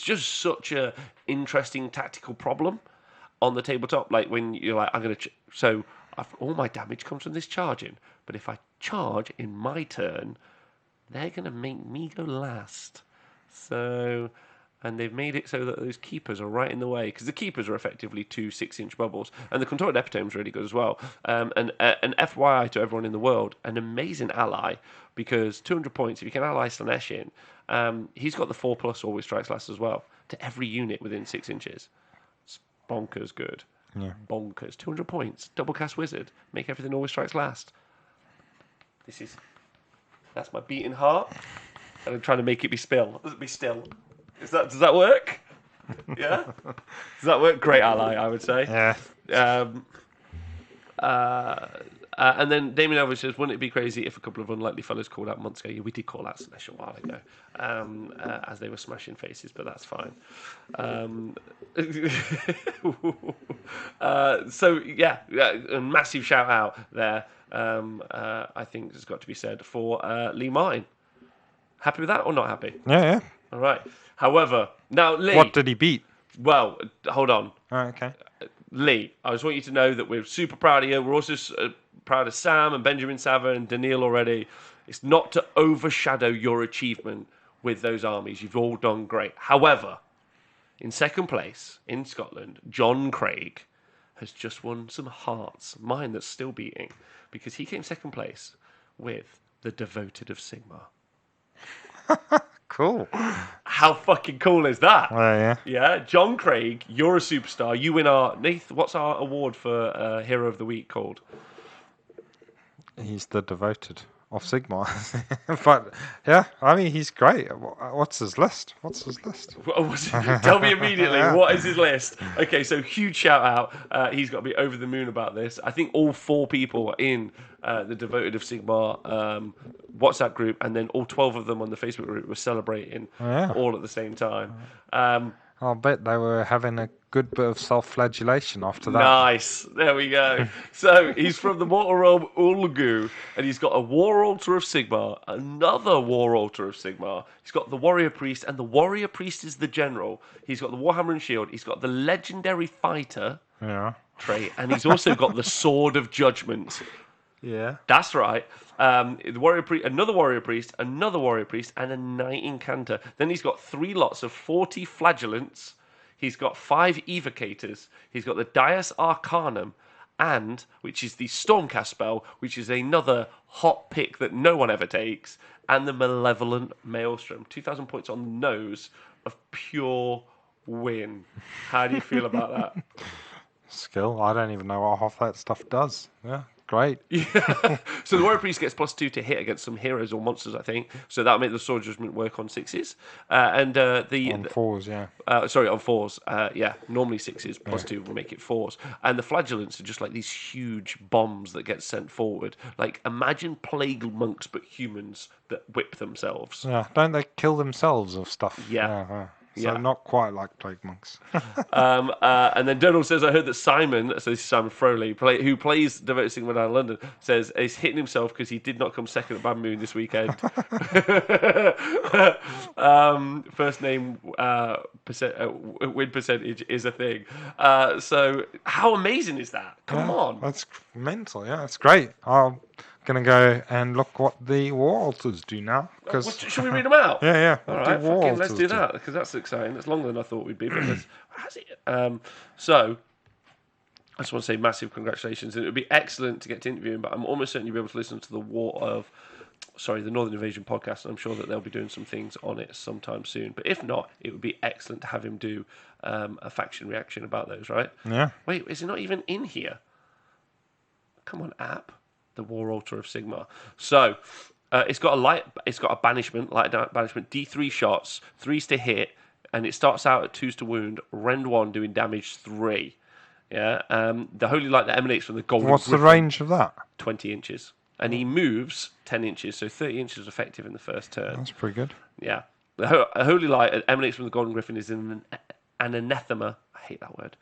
just such a interesting tactical problem on the tabletop. Like when you're like, I'm gonna all my damage comes from this charging, but if I charge in my turn, they're gonna make me go last. So. And they've made it so that those keepers are right in the way, because the keepers are effectively 2 6-inch bubbles, and the contorted epitome is really good as well. And an FYI to everyone in the world, an amazing ally, because 200 points if you can ally Slaanesh in. He's got the 4+ always strikes last as well to every unit within 6 inches. It's bonkers good. Yeah. Bonkers. 200 points, double cast wizard, make everything always strikes last. That's my beating heart, and I'm trying to make it be still. Does that work? Yeah? Does that work? Great ally, I would say. Yeah. And then Damien Elvis says, wouldn't it be crazy if a couple of unlikely fellows called out months ago? Yeah, we did call out Slaanesh a while ago, as they were smashing faces, but that's fine. A massive shout out there, I think has got to be said for Lee Martin. Happy with that or not happy? Yeah. All right. However, now Lee. What did he beat? Well, hold on. Oh, okay. Lee, I just want you to know that we're super proud of you. We're also proud of Sam and Benjamin Sava and Daniil already. It's not to overshadow your achievement with those armies. You've all done great. However, in second place in Scotland, John Craig has just won some hearts. Mine that's still beating, because he came second place with the Devoted of Sigmar. Cool. How fucking cool is that? Yeah. Yeah, John Craig, you're a superstar. You win what's our award for Hero of the Week called? He's the Devoted of Sigmar. But, yeah, I mean, he's great. What's his list? Tell me immediately, what is his list? Okay, so huge shout out. He's got to be over the moon about this. I think all 4 people in the Devoted of Sigmar WhatsApp group, and then all 12 of them on the Facebook group were celebrating all at the same time. I'll bet they were having a good bit of self-flagellation after that. Nice. There we go. So he's from the Mortal Realm Ulgu, and he's got a War Altar of Sigmar, another War Altar of Sigmar. He's got the Warrior Priest, and the Warrior Priest is the general. He's got the Warhammer and Shield. He's got the Legendary Fighter trait, and he's also got the Sword of Judgment. Yeah. That's right. The Warrior Priest, another Warrior Priest, another Warrior Priest, and a Knight Incanter. Then he's got 3 lots of 40 Flagellants. He's got 5 Evocators. He's got the Dias Arcanum, and which is the Stormcast spell, which is another hot pick that no one ever takes, and the Malevolent Maelstrom. 2,000 points on the nose of pure win. How do you feel about that? Skill. I don't even know what half that stuff does. Yeah. Great. Yeah. So the Warrior Priest gets +2 to hit against some heroes or monsters, I think. So that'll make the Sword Judgment work on 6s. On 4s, yeah. On 4s. Yeah, normally 6s, +2 will make it 4s. And the Flagellants are just like these huge bombs that get sent forward. Like, imagine Plague Monks, but humans that whip themselves. Yeah, don't they kill themselves of stuff? Yeah. So not quite like Plague Monks. And then Donald says, I heard that Simon, so this is Simon Froley, who plays Devoted Sigmar down in London, says he's hitting himself because he did not come second at Bad Moon this weekend. First name win percentage is a thing. So how amazing is that? Come on. That's mental, yeah. That's great. I'm going to go and look what the War Altars do now. Should we read them out? Yeah. All right, let's do that, because that's exciting. That's longer than I thought we'd be. But so, I just want to say massive congratulations. And it would be excellent to get to interview him, but I'm almost certain you'll be able to listen to the Northern Invasion podcast, and I'm sure that they'll be doing some things on it sometime soon. But if not, it would be excellent to have him do a faction reaction about those, right? Yeah. Wait, is it not even in here? Come on, app. The War Altar of Sigmar. So it's got a banishment, light banishment, D3 shots, 3s to hit, and it starts out at 2s to wound, rend 1 doing damage 3. Yeah. The holy light that emanates from the golden. What's the range of that? 20 inches, and he moves 10 inches, so 30 inches effective in the first turn. That's pretty good. Yeah. The holy light that emanates from the golden griffin is in and anathema. I hate that word.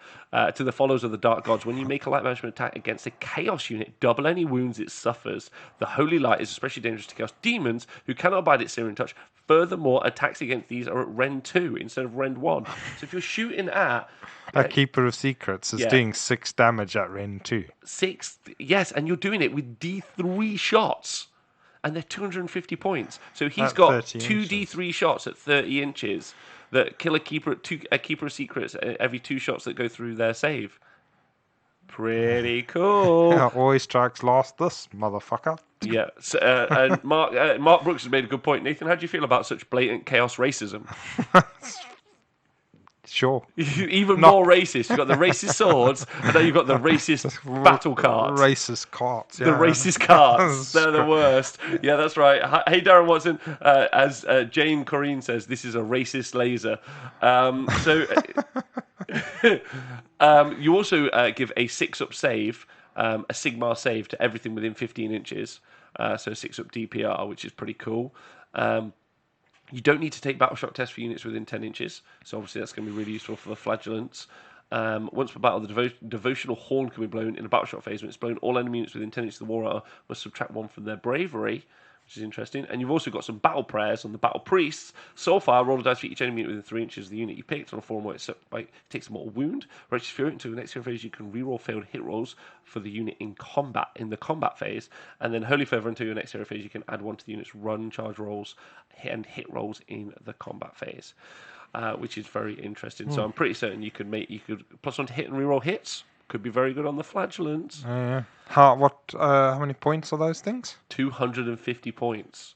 To the followers of the Dark Gods, when you make a light management attack against a Chaos unit, double any wounds it suffers. The Holy Light is especially dangerous to Chaos demons, who cannot abide its searing touch. Furthermore, attacks against these are at Rend 2 instead of Rend 1. So if you're shooting at... A Keeper of Secrets is doing 6 damage at Rend 2. 6, yes, and you're doing it with D3 shots. And they're 250 points. So he's got 2 D3 shots at 30 inches that kill a Keeper of Secrets every 2 shots that go through their save. Pretty cool. Yeah, always strikes last, this motherfucker. Yeah. So, and Mark Brooks has made a good point. Nathan, how do you feel about such blatant chaos racism? Sure. Even more racist. You've got the racist swords, and then you've got the racist battle carts. Racist carts, yeah. The racist carts. They're the worst. Yeah, that's right. Hey, Darren Watson, as Jane Corrine says, this is a racist laser. You also give a 6-up save, a Sigmar save to everything within 15 inches. So 6-up DPR, which is pretty cool. You don't need to take battle shock tests for units within 10 inches, so obviously that's going to be really useful for the flagellants. Once per battle, the devotional horn can be blown in a battle shock phase. When it's blown, all enemy units within 10 inches of the war rider must subtract 1 from their bravery, which is interesting. And you've also got some battle prayers on the battle priests. Soulfire, roll a dice for each enemy unit within 3 inches of the unit you picked on a form where it takes a mortal wound. Righteous Fury, until the next hero phase, you can reroll failed hit rolls for the unit in the combat phase. And then Holy Fervor, until your next hero phase, you can add 1 to the unit's run, charge rolls, and hit rolls in the combat phase, which is very interesting. So I'm pretty certain you could plus 1 to hit and reroll hits. Could be very good on the flagellants. Yeah. How many points are those things? 250 points.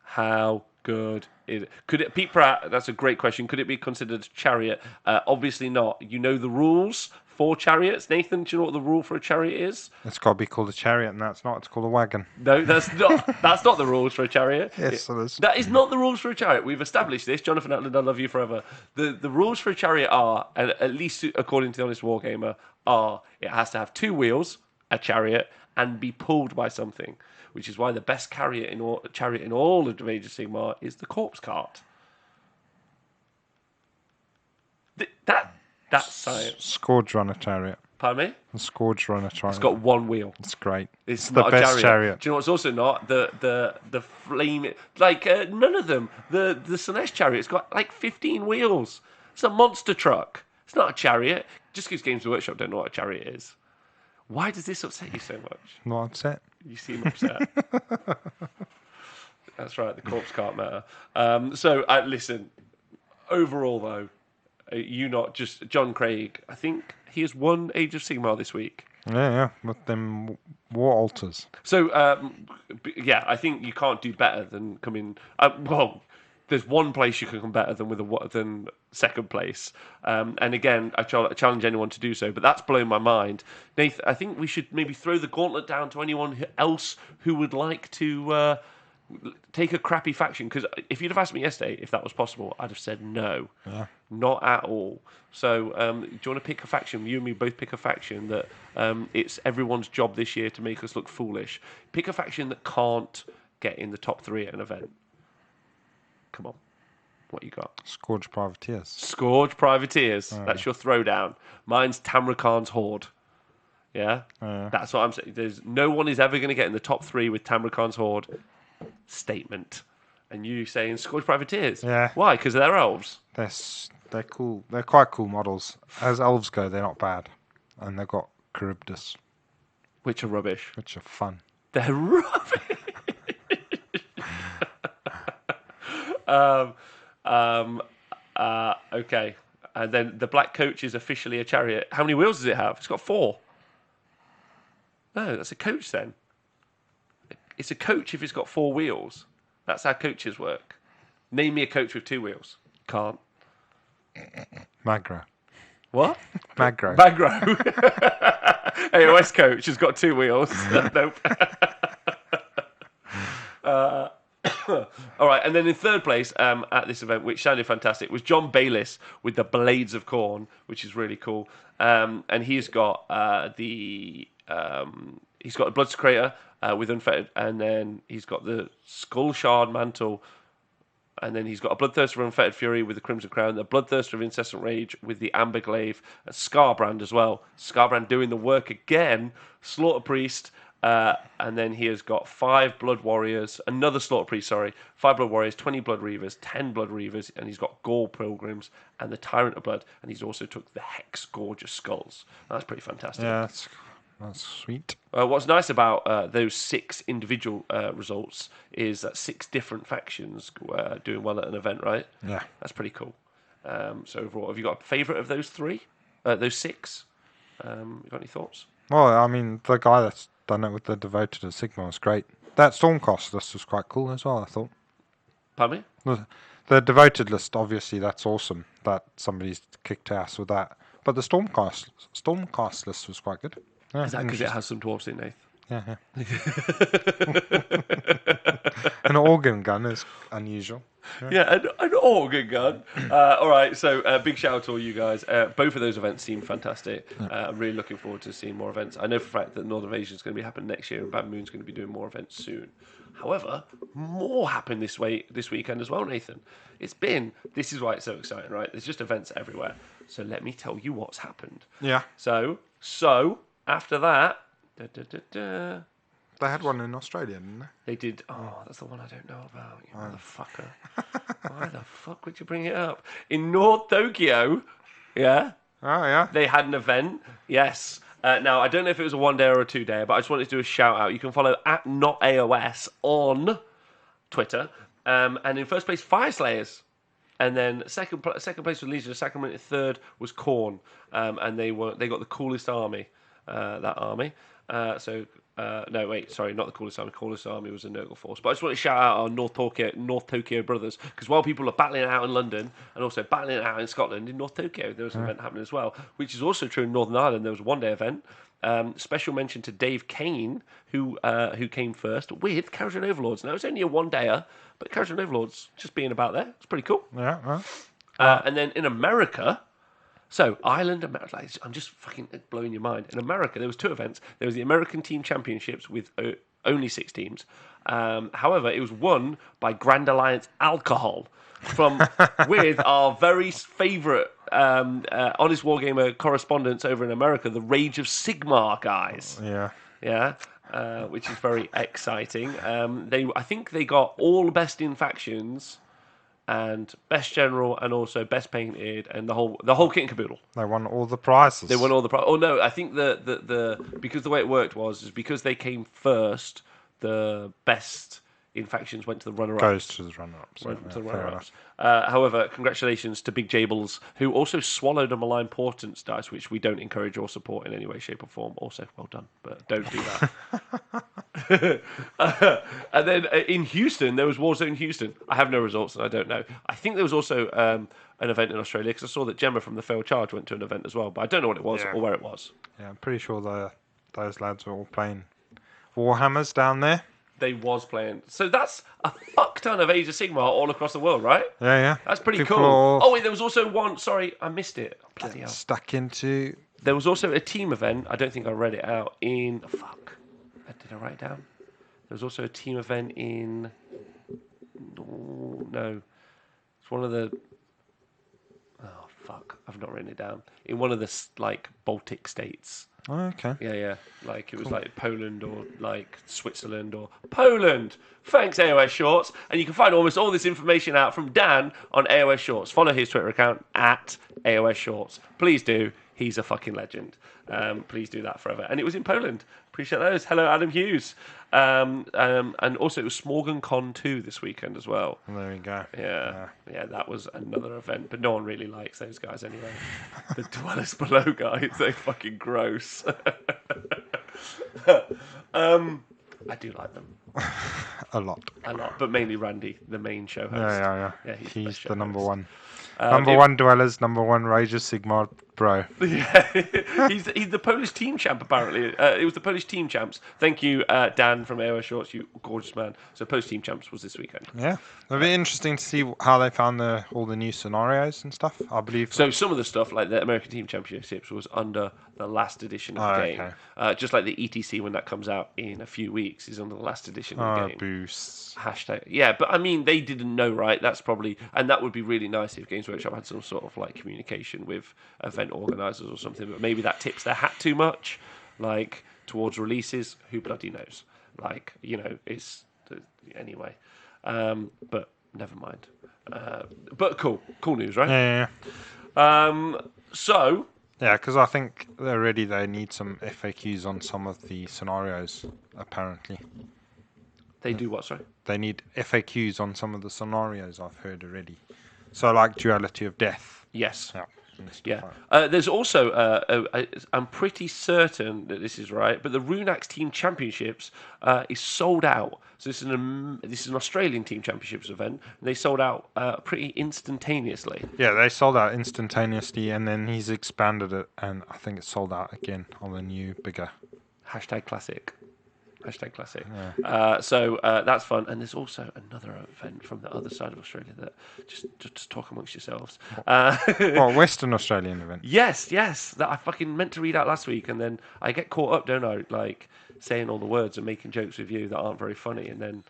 How good is it? Could it, Pete Pratt? That's a great question. Could it be considered a chariot? Obviously not. You know the rules for chariots, Nathan. Do you know what the rule for a chariot is? It's got to be called a chariot, and that's not. It's called a wagon. No, that's not. That's not the rules for a chariot. Yes, it is. That is not the rules for a chariot. We've established this. Jonathan Atland, I love you forever. The rules for a chariot are, at least according to the Honest Wargamer, are it has to have 2 wheels, a chariot, and be pulled by something. Which is why the best chariot in all of Age of Sigmar is the corpse cart. That's science. Scourge Runner chariot. Pardon me? The Scourge Runner chariot. It's got 1 wheel. It's great. It's the not best a chariot. Do you know what's also not? The flame... Like, none of them. The Sinesh chariot's got, like, 15 wheels. It's a monster truck. It's not a chariot. Just because Games Workshop don't know what a chariot is. Why does this upset you so much? Not upset. You seem upset. That's right, the corpse can't matter. Listen, overall, though, just John Craig, I think he has won Age of Sigmar this week. Yeah, with them war altars. So, I think you can't do better than coming... there's one place you can come better than second place. And again, I challenge anyone to do so, but that's blown my mind. Nathan, I think we should maybe throw the gauntlet down to anyone else who would like to take a crappy faction. Because if you'd have asked me yesterday if that was possible, I'd have said no. Yeah. Not at all. So do you want to pick a faction? You and me both pick a faction that it's everyone's job this year to make us look foolish. Pick a faction that can't get in the top 3 at an event. Come on. What you got? Scourge Privateers. Scourge Privateers. That's your throwdown. Mine's Tamra Khan's Horde. Yeah? That's what I'm saying. There's no one is ever going to get in the top 3 with Tamra Khan's Horde. Statement. And you saying Scourge Privateers? Yeah. Why? Because they're elves? They're cool. They're quite cool models. As elves go, they're not bad. And they've got Charybdis. Which are rubbish. Which are fun. They're rubbish. Okay. And then the black coach is officially a chariot. How many wheels does it have? It's got 4. No, that's a coach then. It's a coach if it's got 4 wheels. That's how coaches work. Name me a coach with 2 wheels. Can't. Magro. What? Magro. AOS coach has got 2 wheels. Nope. All right, and then in third place at this event, which sounded fantastic, was John Bayliss with the Blades of Corn, which is really cool. And he's got the Bloodsecrator with Unfettered, and then he's got the Skull Shard Mantle And then he's got a Bloodthirster of Unfettered Fury with the Crimson Crown, a Bloodthirster of Incessant Rage with the Amber Glaive, a Scarbrand as well. Scarbrand doing the work again. Slaughter Priest. And then he has got 5 Blood Warriors, another Slaughter Priest, 5 Blood Warriors, 20 Blood Reavers, 10 Blood Reavers, and he's got Gaul Pilgrims and the Tyrant of Blood, and he's also took the Hex Gorgeous Skulls. That's pretty fantastic. Yeah, that's sweet. What's nice about those 6 individual results is that 6 different factions doing well at an event, right? Yeah. That's pretty cool. So overall, have you got a favourite of those 3? Those 6? You got any thoughts? Well, I mean, the guy that's done it with the Devoted of Sigma was great. That Stormcast list was quite cool as well, I thought. Pardon me? The Devoted list, obviously, that's awesome that somebody's kicked ass with that. But the Stormcast list was quite good. Yeah, Is that because it has some dwarves in it? Yeah. An organ gun is unusual. Yeah, an organ gun. All right, so big shout out to all you guys. Both of those events seem fantastic. I'm really looking forward to seeing more events. I know for a fact that Northern Invasion is going to be happening next year, and Bad Moon's going to be doing more events soon. However, more happened this weekend as well, Nathan. This is why it's so exciting, right? There's just events everywhere. So let me tell you what's happened. Yeah. So after that, They had one in Australia, didn't they? they did. Oh, that's the one I don't know about. You motherfucker. Why the fuck would you bring it up? In North Tokyo, yeah, Oh, yeah. they had an event. Yes. Now, I don't know if it was a 1-day or a 2-day, but I just wanted to do a shout out. You can follow @NotAOS on Twitter. And in first place, Fire Slayers. And then second place was Legion of Sacrament. Third was Khorne. And they got the coolest army. That army. No, wait, sorry, not the coolest army. The coolest army was a Nurgle force. But I just want to shout out our North Tokyo brothers, because while people are battling it out in London and also battling it out in Scotland, in North Tokyo there was an event happening as well, which is also true in Northern Ireland. There was a 1-day event. Special mention to Dave Kane, who came first with Kharadron Overlords. Now, it was only a 1-dayer, but Kharadron Overlords just being about there, it's pretty cool. Yeah. And then in America... So, Ireland, America, I'm just fucking blowing your mind. In America, there was 2 events. There was the American Team Championships with only 6 teams. However, it was won by Grand Alliance Alcohol with our very favourite Honest Wargamer correspondents over in America, the Rage of Sigmar guys. Yeah. Which is very exciting. I think they got all best in factions and best general, and also best painted, and the whole kit and caboodle. They won all the prizes. They won all the prizes. Oh no, I think the because the way it worked is because they came first, the best in factions went to the runner-ups. Goes to the runner-ups. However, congratulations to Big Jables, who also swallowed a Malign Portents dice, which we don't encourage or support in any way, shape, or form. Also, well done, but don't do that. And then in Houston, there was Warzone Houston. I have no results, and I don't know. I think there was also an event in Australia, because I saw that Gemma from the Failed Charge went to an event as well, but I don't know what it was or where it was. Yeah, I'm pretty sure those lads were all playing Warhammers down there. They was playing. So that's a fuck ton of Age of Sigmar all across the world, right? Yeah. That's pretty cool. Oh, wait, there was also one. Sorry, I missed it. Bloody hell. Stuck into... There was also a team event. I don't think I read it out in... Fuck. Did I write it down? There was also a team event in... No. It's one of the... Oh, fuck. I've not written it down. In one of the, Baltic states. Oh, okay. Yeah. It was like Poland or like Switzerland or Poland. Thanks, AOS Shorts. And you can find almost all this information out from Dan on AOS Shorts. Follow his Twitter account @AOS Shorts. Please do. He's a fucking legend. Please do that forever. And it was in Poland. Appreciate those. Hello, Adam Hughes. And also it was SmorgonCon 2 this weekend as well. There we go. Yeah, that was another event. But no one really likes those guys anyway. The Dwellers Below guys, they're fucking gross. I do like them. A lot. But mainly Randy, the main show host. Yeah. Yeah, he's the number host. one. Number one Dwellers, number one Rage of Sigmar bro. Yeah, he's the Polish team champ apparently. It was the Polish team champs. Thank you, Dan from AOS Shorts, you gorgeous man. So Polish team champs was this weekend. Yeah, it'll be interesting to see how they found all the new scenarios and stuff. I believe. So some of the stuff like the American Team Championships was under the last edition of the game. Okay. Just like the ETC when that comes out in a few weeks is under the last edition of the game. Boosts. Hashtag. Yeah, but I mean they didn't know, right? That's probably, and that would be really nice if Games Workshop had some sort of like communication with event organisers or something. But maybe that tips their hat too much, like towards releases. Who bloody knows? Like it's anyway. But never mind. But cool news, right? Yeah. So Yeah, because I think they need some FAQs on some of the scenarios. Apparently, they do what? Sorry. They need FAQs on some of the scenarios. I've heard already. So like duality of death. Yes. Yeah. Yeah. There's also, I'm pretty certain that this is right, but the Runax Team Championships is sold out. So this is an Australian Team Championships event, and they sold out pretty instantaneously. Yeah, they sold out instantaneously, and then he's expanded it, and I think it's sold out again on the new, bigger. #classic. Yeah. So that's fun, and there's also another event from the other side of Australia that just talk amongst yourselves. Well, Western Australian event. Yes, that I fucking meant to read out last week, and then I get caught up, don't I? Like saying all the words and making jokes with you that aren't very funny, and then.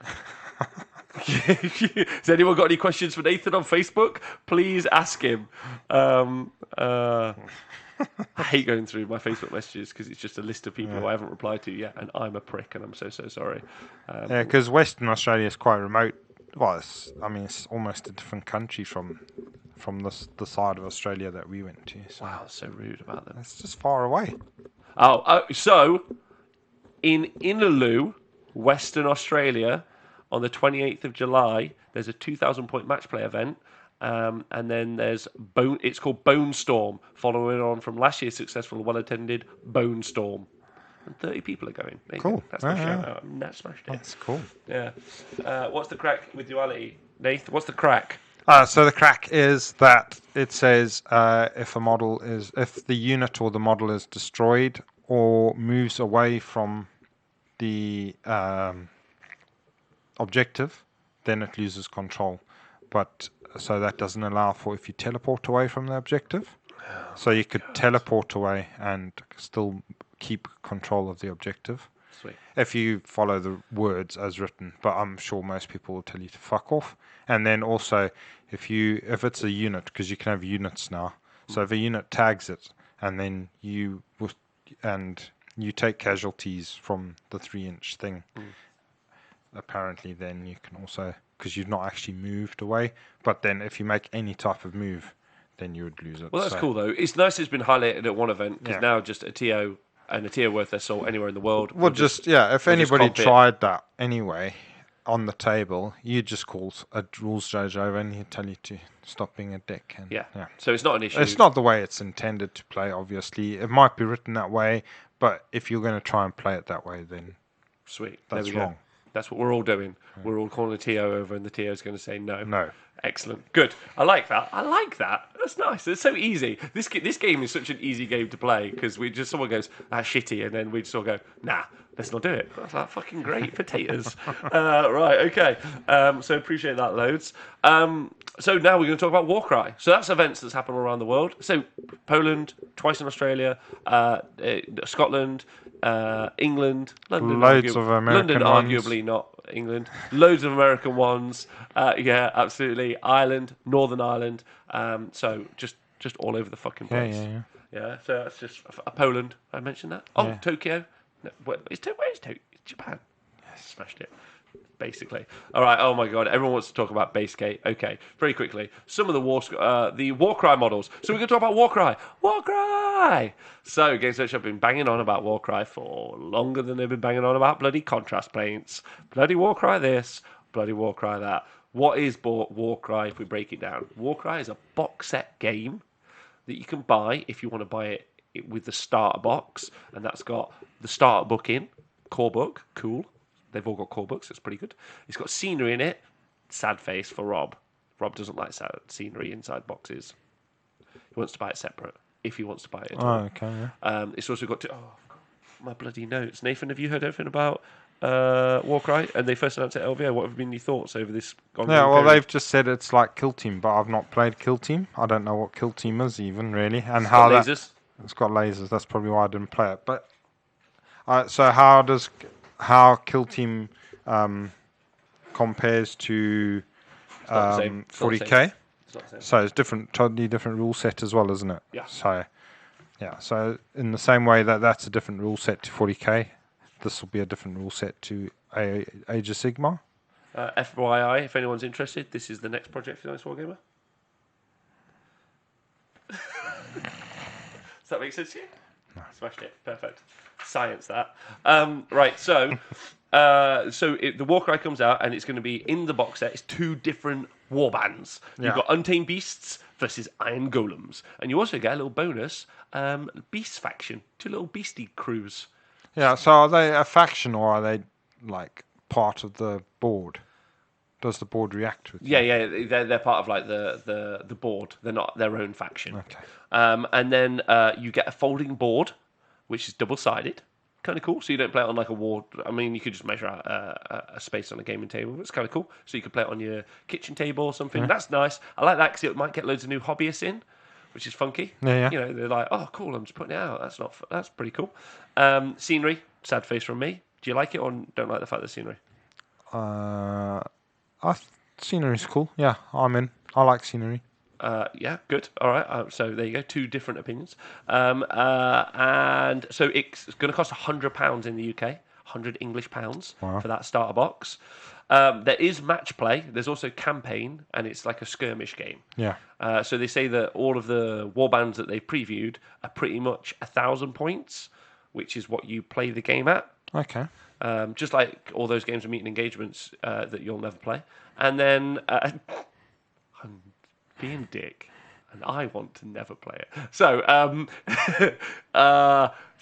Has anyone got any questions for Nathan on Facebook? Please ask him. I hate going through my Facebook messages because it's just a list of people who I haven't replied to yet, and I'm a prick, and I'm so sorry. Yeah, because Western Australia is quite remote. Well, it's almost a different country from the side of Australia that we went to. So Wow, that's so rude about them. it's just far away. So in Inaloo, Western Australia, on the 28th of July, there's a 2,000 point match play event. And then there's it's called Bone Storm, following on from last year's successful, well-attended Bone Storm. And 30 people are going. There you Cool. go. That's my shout out. That smashed it. That's cool. Yeah. What's the crack with duality, Nath? What's the crack? So the crack is that it says if the unit or the model is destroyed or moves away from the objective, then it loses control. But so that doesn't allow for if you teleport away from the objective. So you could teleport away and still keep control of the objective. Sweet. If you follow the words as written, but I'm sure most people will tell you to fuck off. And then also, if it's a unit, because you can have units now. So if a unit tags it, and then you take casualties from the 3-inch thing, apparently then you can also, because you've not actually moved away, but then if you make any type of move, then you would lose it. Well, that's cool though. It's nice it's been highlighted at one event, because now just a TO and a TO worth their salt anywhere in the world. If anybody tried that anyway on the table, you just call a rules judge over and he'd tell you to stop being a dick. And, yeah. So it's not an issue. It's not the way it's intended to play, obviously. It might be written that way, but if you're going to try and play it that way, then sweet. That's wrong. That's what we're all doing. We're all calling the TO over, and the TO is going to say no. No. Excellent. Good. I like that. That's nice. It's so easy. This game is such an easy game to play because someone goes, that's shitty, and then we just all go, nah, let's not do it. That's like fucking great. Potatoes. Right, okay. So appreciate that loads. So now we're going to talk about Warcry. So that's events that's happen all around the world. So Poland, twice in Australia, Scotland, England, London. Loads of American London, ones. arguably not England. Loads of American ones. Yeah, absolutely. Ireland, Northern Ireland. So just all over the fucking place. Yeah. So that's just Poland. I mentioned that. Oh, yeah. Tokyo. No, where's Tokyo? It's Japan. Yes. Smashed it. Basically. All right. Oh my God. Everyone wants to talk about Basegate. Okay. Very quickly. Some of the Warcry models. So we're going to talk about Warcry. Warcry. So Games Workshop have been banging on about Warcry for longer than they've been banging on about bloody contrast paints. Bloody Warcry this. Bloody Warcry that. What is Warcry if we break it down? Warcry is a box set game that you can buy if you want to buy it with the starter box, and that's got the starter book in, core book, cool. They've all got core books, it's pretty good. It's got scenery in it, sad face for Rob. Rob doesn't like sad scenery inside boxes. He wants to buy it separate. if he wants to buy it at Oh, all. okay. Yeah. It's also got to... Oh, I've got my bloody notes. Nathan, have you heard anything about Warcry? And they first announced at LVO. What have been your thoughts over this ongoing Yeah, well, period? they've just said it's like Kill Team, but I've not played Kill Team. I don't know what Kill Team is even, really. And It's how got that... lasers. It's got lasers. That's probably why I didn't play it. But so how Kill Team compares to It's not the same. It's not the same. 40k? It's not the same. So it's totally different rule set as well, isn't it? Yeah. So yeah. So in the same way that's a different rule set to 40k, this will be a different rule set to Age of Sigmar. FYI, if anyone's interested, this is the next project for Honest Wargamer. Does that make sense to you? No. Smashed it. Perfect. Science that. Right, so the Warcry comes out and it's going to be in the box set. It's 2 different warbands. You've got Untamed Beasts versus Iron Golems. And you also get a little bonus Beast faction. 2 little beastie crews. Yeah, so are they a faction or are they like part of the board? Does the board react with them? Yeah, they're part of like the board. They're not their own faction. Okay. And then you get a folding board, which is double-sided. Kind of cool. So you don't play it on like a wall. I mean, you could just measure out a space on a gaming table. It's kind of cool. So you could play it on your kitchen table or something. Yeah. That's nice. I like that because it might get loads of new hobbyists in, which is funky. Yeah. You know, they're like, oh, cool, I'm just putting it out. That's pretty cool. Scenery, sad face from me. Do you like it or don't like the fact that scenery? Scenery's cool. Yeah, I'm in. I like scenery. Yeah, good. All right. So there you go. 2 different opinions. And so it's going to cost £100 in the UK, 100 English pounds for that starter box. There is match play. There's also campaign, and it's like a skirmish game. Yeah. So they say that all of the warbands that they previewed are pretty much 1,000 points, which is what you play the game at. Okay. Just like all those games of meet and engagements that you'll never play. And then I'm being dick, and I want to never play it. So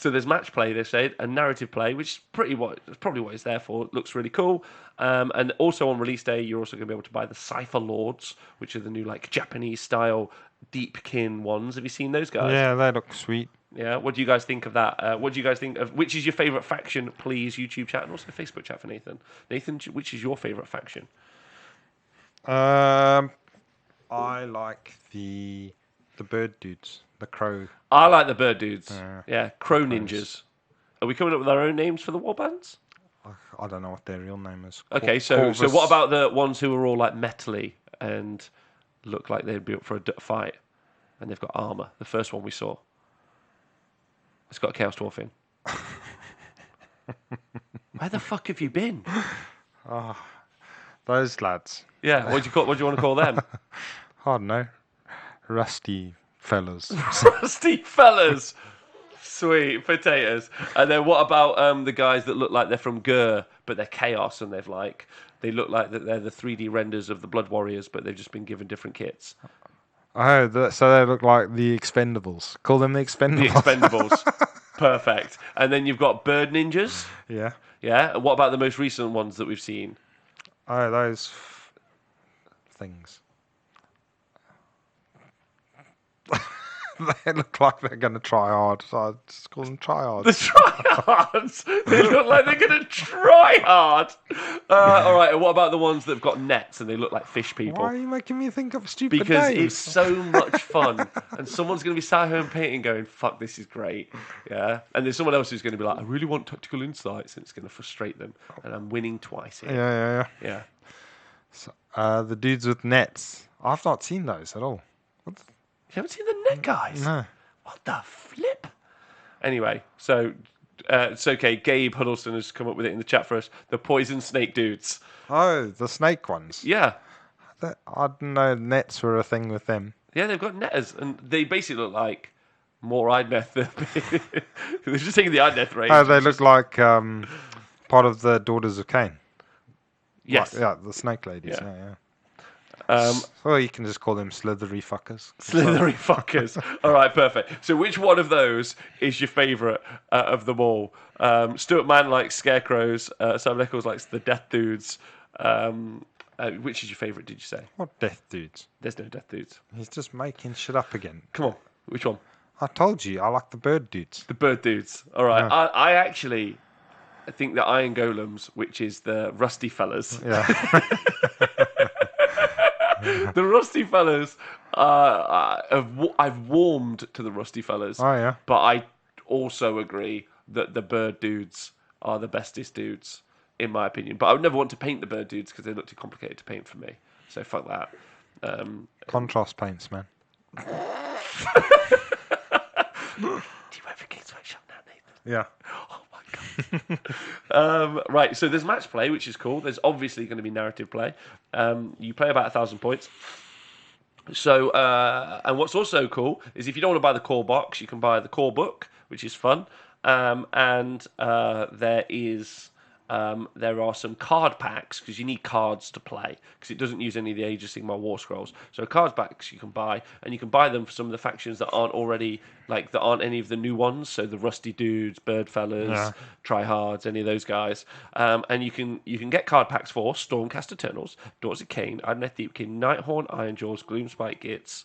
so there's match play, they said, and narrative play, which is probably what it's there for. It looks really cool. And also on release day, you're also going to be able to buy the Cypher Lords, which are the new like Japanese style deepkin ones. Have you seen those guys? Yeah, they look sweet. Yeah, what do you guys think of that? What do you guys think of which is your favourite faction? Please, YouTube chat and also Facebook chat for Nathan. Nathan, which is your favourite faction? I like the bird dudes, the crow. I like the bird dudes. Yeah, crow ninjas. Are we coming up with our own names for the warbands? I don't know what their real name is. Okay, so what about the ones who are all like metally and look like they'd be up for a fight, and they've got armor? The first one we saw. It's got a Chaos Dwarf in. Where the fuck have you been? Those lads. Yeah, what do you want to call them? I don't know. Rusty fellas. Rusty fellas. Sweet potatoes. And then what about the guys that look like they're from Gur, but they're chaos, and they look like that they're the 3D renders of the Blood Warriors, but they've just been given different kits. Oh, so they look like the Expendables. Call them the Expendables. The Expendables. Perfect. And then you've got bird ninjas. Yeah. Yeah. And what about the most recent ones that we've seen? Oh, those things. They look like they're going to try hard, so I just call them tryhards. The tryhards? They look like they're going to try hard. All right, and what about the ones that have got nets and they look like fish people? Why are you making me think of stupid Because names? it's so much fun, and someone's going to be sat home painting going, fuck, this is great. Yeah, and there's someone else who's going to be like, I really want tactical insights, and it's going to frustrate them, and I'm winning twice here. Yeah. So, the dudes with nets. I've not seen those at all. You haven't seen the net guys? No. What the flip? Anyway, so it's okay. Gabe Huddleston has come up with it in the chat for us. The poison snake dudes. Oh, the snake ones. Yeah. I didn't know nets were a thing with them. Yeah, they've got netters, and they basically look like more Idneth. They're just taking the Idneth range. Oh, they look like part of the Daughters of Cain. Yes. Like, yeah, the snake ladies. Yeah. Or you can just call them slithery fuckers. Slithery fuckers. All right, perfect. So which one of those is your favourite of them all? Stuart Mann likes scarecrows. Sam Nichols likes the death dudes. Which is your favourite, did you say? What death dudes? There's no death dudes. He's just making shit up again. Come on. Which one? I told you, I like the bird dudes. The bird dudes. All right. Yeah. I actually think the Iron Golems, which is the rusty fellas. Yeah. The rusty fellas. I've warmed to the rusty fellas. Oh, yeah. But I also agree that the bird dudes are the bestest dudes, in my opinion. But I would never want to paint the bird dudes because they look too complicated to paint for me. So fuck that. Contrast paints, man. Do you work for Games Workshop now, Nathan? Yeah. Oh my god. Right, so there's match play, which is cool. There's obviously going to be narrative play. You play about 1,000 points. So, and what's also cool is if you don't want to buy the core box, you can buy the core book, which is fun. And there are some card packs because you need cards to play because it doesn't use any of the Age of Sigmar War Scrolls. So card packs you can buy, and you can buy them for some of the factions that aren't already that aren't any of the new ones. So the Rusty Dudes, Bird Fellas, Tryhards, any of those guys. And you can get card packs for Stormcast Eternals, Daughters of Cain, Adneth Deepkin, Nighthorn, Ironjaws, Gloomspike Gits.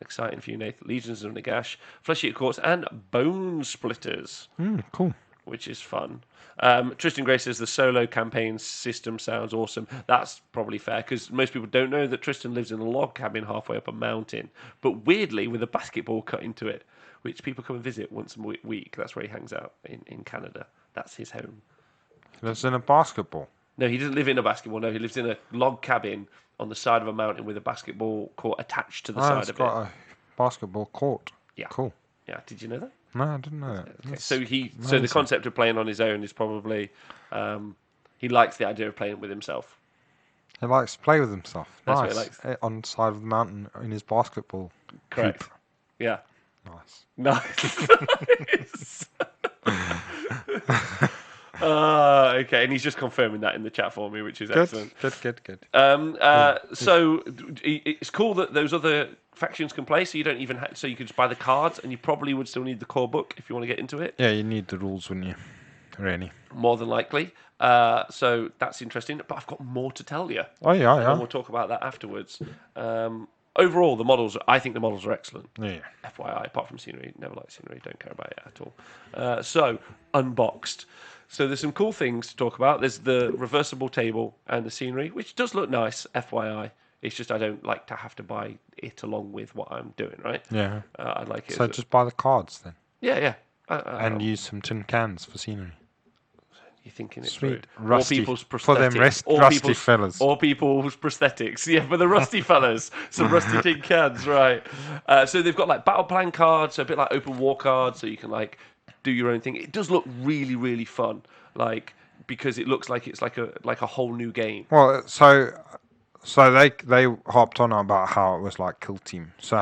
Exciting for you, Nathan. Legions of Nagash, Flesh Eater Courts, and Bone Splitters. Cool. Which is fun. Tristan Gray says the solo campaign system sounds awesome. That's probably fair because most people don't know that Tristan lives in a log cabin halfway up a mountain, but weirdly with a basketball cut into it, which people come and visit once a week. That's where he hangs out in Canada. That's his home. He lives in a basketball. No, he doesn't live in a basketball. No, he lives in a log cabin on the side of a mountain with a basketball court attached to the side It's of got it. a basketball court. Yeah. Cool. Yeah, did you know that? No, I didn't know that. Okay. That's So the amazing. concept of playing on his own is probably he likes the idea of playing with himself. He likes to play with himself. That's what Nice. he likes. On the side of the mountain in his basketball. Correct. Hoop. Yeah. Nice. Nice. Okay, and he's just confirming that in the chat for me, which is excellent. Good. So it's cool that those other factions can play. So you don't even so you can just buy the cards, and you probably would still need the core book if you want to get into it. Yeah, you need the rules, wouldn't you? Really. More than likely. So that's interesting. But I've got more to tell you. Oh yeah. And we'll talk about that afterwards. Overall, I think the models are excellent. Yeah. FYI, apart from scenery, never liked scenery, don't care about it at all. So, unboxed. So there's some cool things to talk about. There's the reversible table and the scenery, which does look nice, FYI. It's just I don't like to have to buy it along with what I'm doing, right? Yeah. I like it. So just buy the cards then. Yeah. And use some tin cans for scenery. You're thinking it Sweet. through. Rusty. Or people's prosthetics. For them rusty fellas. Or people's prosthetics. Yeah, for the rusty fellas. Some rusty tin cans, right. So they've got like battle plan cards, so a bit like open war cards, so you can like do your own thing. It does look really, really fun. Like, because it looks like it's like a whole new game. Well, so they hopped on about how it was like Kill Team. So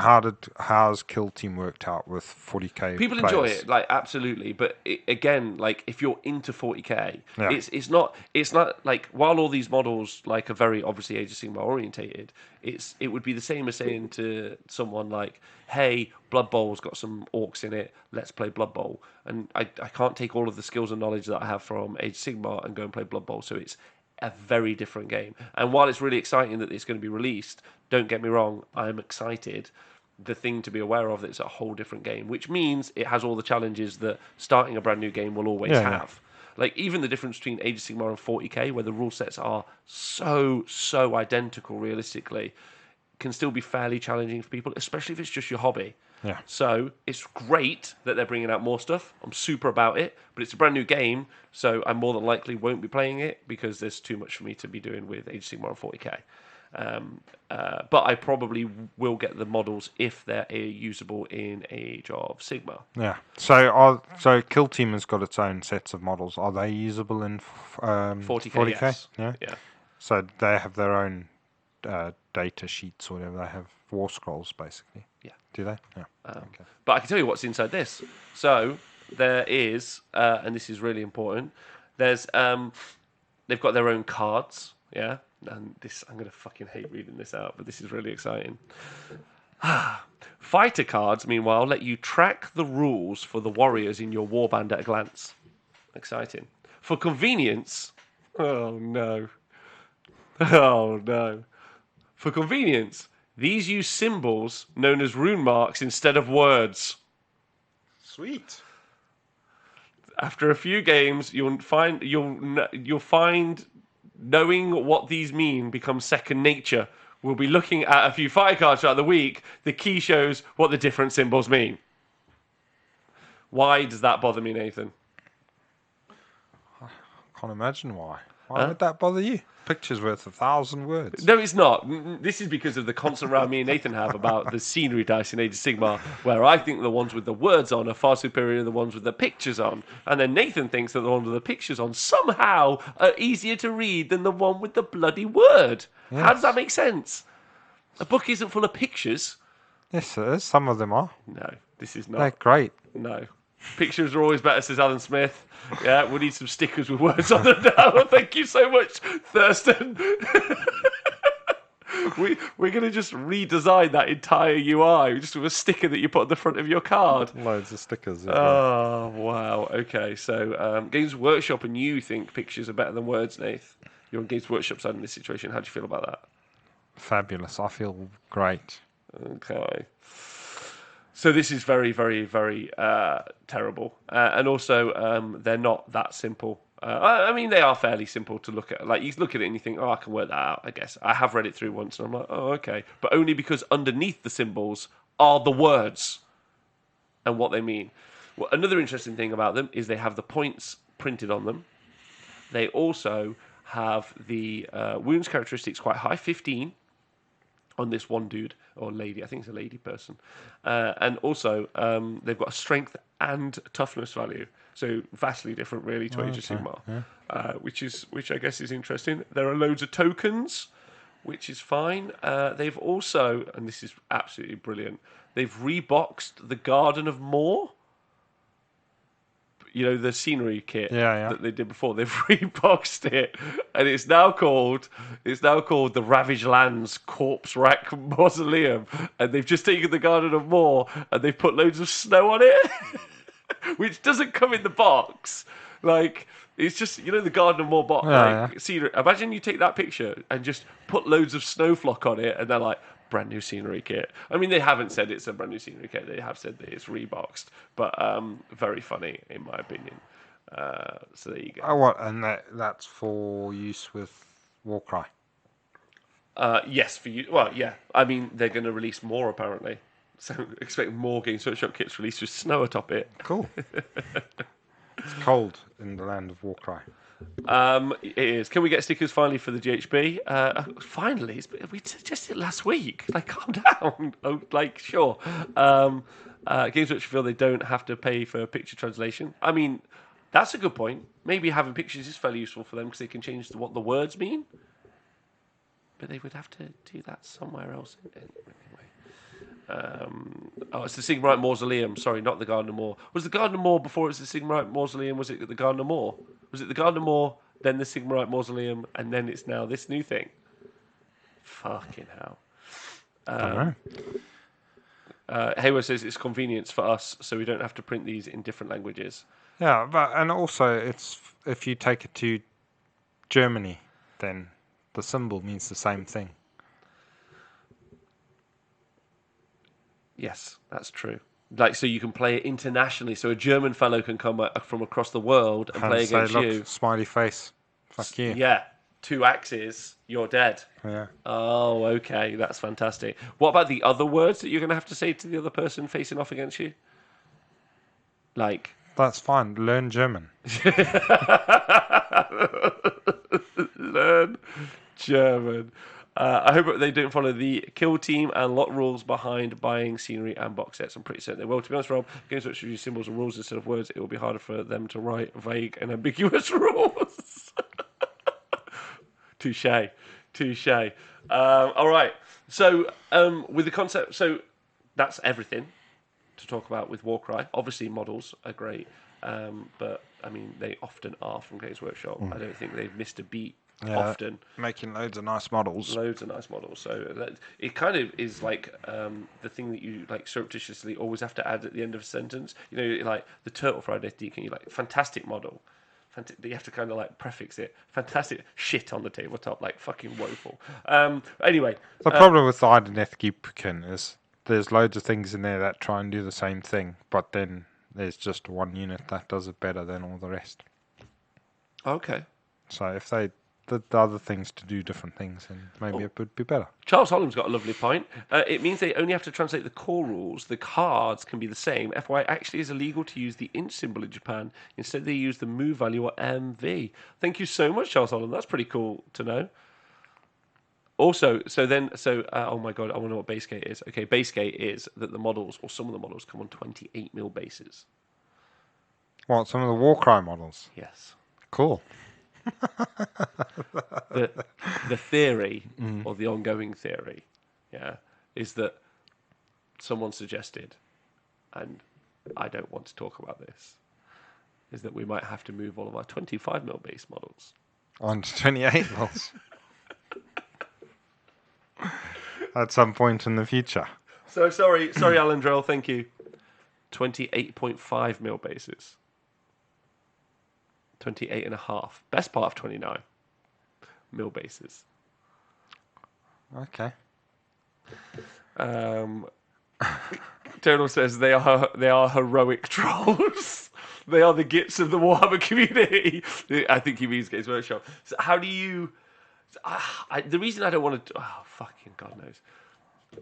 how's Kill Team worked out with 40k? People players? enjoy it, like absolutely. But again, like if you're into 40k, Yeah. it's not like while all these models like are very obviously Age of Sigmar orientated, it would be the same as saying to someone like, hey, Blood Bowl's got some orcs in it, let's play Blood Bowl. And I can't take all of the skills and knowledge that I have from Age of Sigmar and go and play Blood Bowl. So it's a very different game. And while it's really exciting that it's going to be released, don't get me wrong, I'm excited. The thing to be aware of, it's a whole different game, which means it has all the challenges that starting a brand new game will always have. Like even the difference between Age of Sigmar and 40k, where the rule sets are so identical realistically, can still be fairly challenging for people, especially if it's just your hobby. Yeah. So it's great that they're bringing out more stuff. I'm super about it, but it's a brand new game, so I more than likely won't be playing it because there's too much for me to be doing with Age of Sigmar and 40k. But I probably will get the models if they're usable in Age of Sigmar. Yeah. So Kill Team has got its own sets of models. Are they usable in 40k? Yes. Yeah. So they have their own data sheets or whatever. They have war scrolls basically. Yeah. Do they? Yeah. Okay. But I can tell you what's inside this. So there is, and this is really important. There's, they've got their own cards. Yeah. And this, I'm gonna fucking hate reading this out, but this is really exciting. Fighter cards, meanwhile, let you track the rules for the warriors in your warband at a glance. Exciting. For convenience, oh no. For convenience, these use symbols known as rune marks instead of words. Sweet. After a few games, you'll find knowing what these mean becomes second nature. We'll be looking at a few fighter cards throughout the week. The key shows what the different symbols mean. Why does that bother me, Nathan? Can't imagine why. Why would that bother you? Picture's worth 1,000 words. No, it's not. This is because of the constant round me and Nathan have about the scenery dice in Age of Sigmar, where I think the ones with the words on are far superior to the ones with the pictures on. And then Nathan thinks that the ones with the pictures on somehow are easier to read than the one with the bloody word. Yes. How does that make sense? A book isn't full of pictures. Yes, it is. Some of them are. No, this is not. They're great. No. Pictures are always better, says Alan Smith. Yeah, we need some stickers with words on them now. Thank you so much, Thurston. We're going to just redesign that entire UI just with a sticker that you put on the front of your card. Loads of stickers. Oh, wow. Okay, so Games Workshop and you think pictures are better than words, Nath. You're on Games Workshop side in this situation. How do you feel about that? Fabulous. I feel great. Okay. So this is very, very, very terrible. And also, they're not that simple. I mean, they are fairly simple to look at. Like, you look at it and you think, oh, I can work that out, I guess. I have read it through once and I'm like, oh, okay. But only because underneath the symbols are the words and what they mean. Well, another interesting thing about them is they have the points printed on them. They also have the wounds characteristics quite high, 15. On this one dude or lady, I think it's a lady person, and also they've got a strength and toughness value, so vastly different, really, to Age of Sigmar, which I guess is interesting. There are loads of tokens, which is fine. They've also, and this is absolutely brilliant, they've reboxed the Garden of Moor. You know, the scenery kit that they did before. They've reboxed it, and it's now called the Ravaged Lands Corpse Rack Mausoleum. And they've just taken the Garden of Moor and they've put loads of snow on it, which doesn't come in the box. Like, it's just, you know, the Garden of Moor box. Scenery. Imagine you take that picture and just put loads of snowflock on it, and they're like, brand new scenery kit. I mean, they haven't said it's a brand new scenery kit. They have said that it's reboxed, but very funny in my opinion. So there you go. Oh, what? And that's for use with Warcry. Yes, for you. Well, yeah. I mean, they're going to release more apparently, so expect more Games Workshop kits released with snow atop it. Cool. It's cold in the land of Warcry. It is. Can we get stickers finally for the GHB? Finally, we suggested it last week. Like, calm down. Oh, like, sure. Games which feel they don't have to pay for picture translation. I mean, that's a good point. Maybe having pictures is fairly useful for them because they can change what the words mean. But they would have to do that somewhere else. It's the Sigmarite Mausoleum. Sorry, not the Garden of Moor. Was the Garden of Moor before it was the Sigmarite Mausoleum? Was it the Garden of Moor? Was it the Garden of Moor, then the Sigmarite Mausoleum, and then it's now this new thing? Fucking hell. Hayward says it's convenience for us, so we don't have to print these in different languages. Yeah, and also it's if you take it to Germany, then the symbol means the same thing. Yes, that's true. Like, so you can play it internationally. So a German fellow can come from across the world and play against you. Smiley face. Fuck you. Yeah. 2 axes, you're dead. Yeah. Oh, okay. That's fantastic. What about the other words that you're going to have to say to the other person facing off against you? Like... That's fine. Learn German. Learn German. I hope they don't follow the kill team and lot rules behind buying scenery and box sets. I'm pretty certain they will. To be honest, Rob, games which use symbols and rules instead of words, it will be harder for them to write vague and ambiguous rules. Touche. All right. So, with the concept, so that's everything to talk about with Warcry. Obviously, models are great, but I mean, they often are from Games Workshop. I don't think they've missed a beat. Often making loads of nice models. So it kind of is like the thing that you like surreptitiously always have to add at the end of a sentence. You know, like the Turtle Friday Deacon, you like fantastic model. You have to kind of like prefix it. Fantastic shit on the tabletop, like fucking woeful. Anyway, the problem with the Identity is there's loads of things in there that try and do the same thing, but then there's just one unit that does it better than all the rest. Okay. So if they did the other things to do different things, then maybe it would be better. Charles Holland's got a lovely point. It means they only have to translate the core rules. The cards can be the same. FY actually is illegal to use the inch symbol in Japan. Instead, they use the move value or MV. Thank you so much, Charles Holland. That's pretty cool to know. Also, oh my god, I want to know what base gate is. Okay, base gate is that the models, or some of the models, come on 28mm bases. What, some of the Warcry models? Yes. Cool. The theory, or the ongoing theory, is that someone suggested, and I don't want to talk about this, is that we might have to move all of our 25mm base models On to 28 mils. At some point in the future. So sorry, Alan Drell, thank you. 28.5mm bases. 28.5. Best part of 29mm bases. Okay. Donald says they are heroic trolls. They are the gits of the Warhammer community. I think he means Games Workshop. So how do you? The reason I don't want to. Oh, fucking God knows.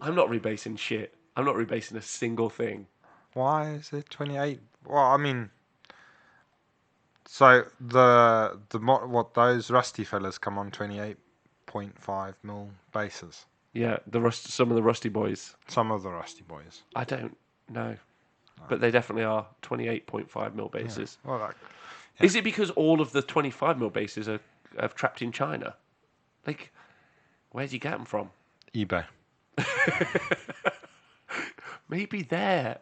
I'm not rebasing shit. I'm not rebasing a single thing. Why is it 28? Well, I mean, so what those rusty fellas come on 28.5mm bases. Yeah, some of the rusty boys. Some of the rusty boys. I don't know, but they definitely are 28.5mm bases. Yeah. Well, Is it because all of the 25mm bases are trapped in China? Like, where'd you get them from? eBay. Maybe they're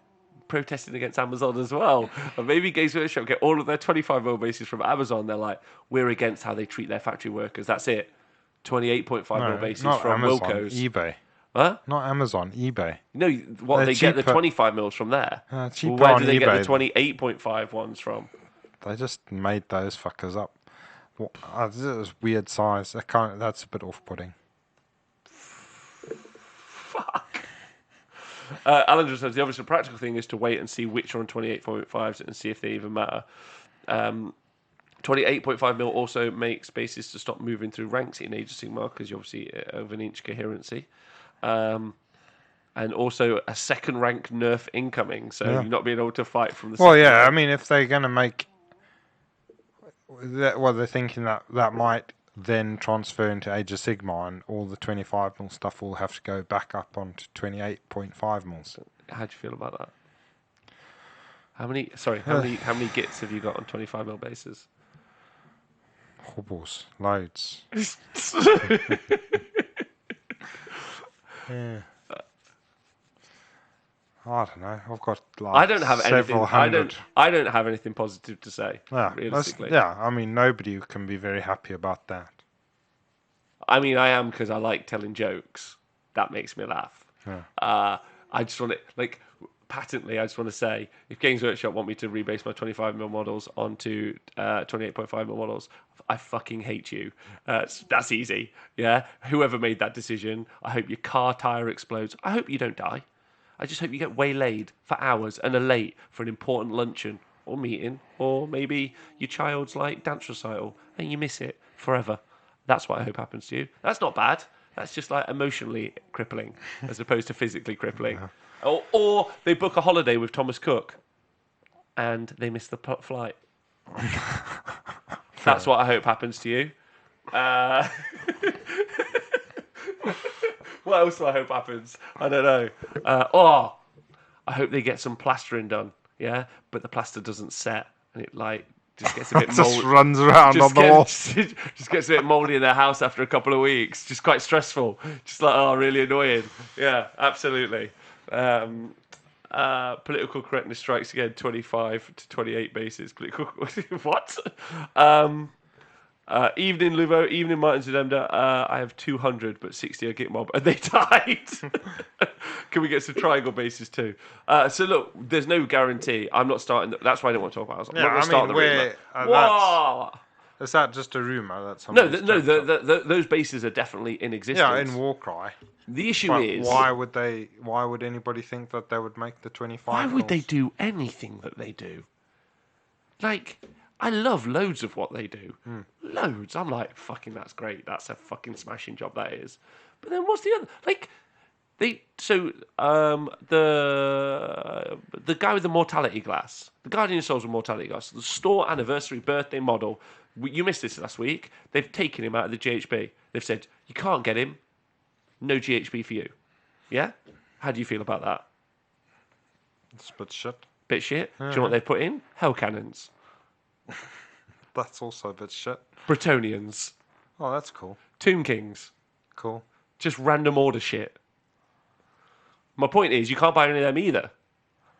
protesting against Amazon as well. And maybe Games Workshop get all of their 25mm bases from Amazon. They're like, we're against how they treat their factory workers. That's it. 28.5mm bases not from Amazon, Wilco's. eBay. Huh? Not Amazon, eBay. No, what, They're they cheaper. get the 25mm from there? Cheaper Where on do they eBay. get the 28.5 ones from? They just made those fuckers up. This is weird size. That's a bit off-putting. Fuck. Alan just says the obvious practical thing is to wait and see which are on 28.5s and see if they even matter. 28.5mm also makes bases to stop moving through ranks in Age of Sigmar because you obviously of an inch coherency. And also a second rank nerf incoming, so you're not being able to fight from the. Well, yeah, rank. I mean, if they're going to make that, they're thinking that might then transfer into Age of Sigmar, and all the 25mm stuff will have to go back up onto 28.5mm. How do you feel about that? How many gits have you got on 25mm bases? Hobbles, loads. Yeah. I don't know. I've got I don't have several anything. hundred. I don't have anything positive to say. Yeah, realistically. I mean, nobody can be very happy about that. I mean, I am because I like telling jokes. That makes me laugh. Yeah. I just want to patently. I just want to say, if Games Workshop want me to rebase my 25mm models onto 28.5mm models, I fucking hate you. That's easy. Yeah. Whoever made that decision, I hope your car tire explodes. I hope you don't die. I just hope you get waylaid for hours and are late for an important luncheon or meeting, or maybe your child's dance recital and you miss it forever. That's what I hope happens to you. That's not bad. That's just emotionally crippling as opposed to physically crippling. Yeah. Or they book a holiday with Thomas Cook and they miss the flight. That's what I hope happens to you. What else do I hope happens? I don't know. I hope they get some plastering done. Yeah, but the plaster doesn't set, and it just gets a bit moldy. Just runs around on the wall. Just gets a bit moldy in their house after a couple of weeks. Just quite stressful. Just really annoying. Yeah, absolutely. Political correctness strikes again. 25 to 28 bases. Political what? Evening Luvo, evening Martin Zedemda. I have 200, but 60 are Git Mob, and they died. Can we get some triangle bases too? So look, there's no guarantee. I'm not starting. That's why I don't want to talk about it. I'm not going to start the Is that just a rumor that No, somebody's no, dreamt up? those bases are definitely in existence. Yeah, in Warcry. The issue But is, why would anybody think that they would make the 25? why would they do anything that they do? Like, I love loads of what they do. Loads. I'm like, fucking, that's great. That's a fucking smashing job, that is. But then what's the other? Like, the guy with the mortality glass, the Guardian of Souls with mortality glass, the store anniversary birthday model. You missed this last week. They've taken him out of the GHB. They've said, you can't get him. No GHB for you. Yeah? How do you feel about that? It's a bit shit. Bit shit. Do you know what they've put in? Hell cannons. That's also a bit shit. Bretonians. Oh, that's cool. Tomb Kings. Cool. Just random order shit. My point is, you can't buy any of them either.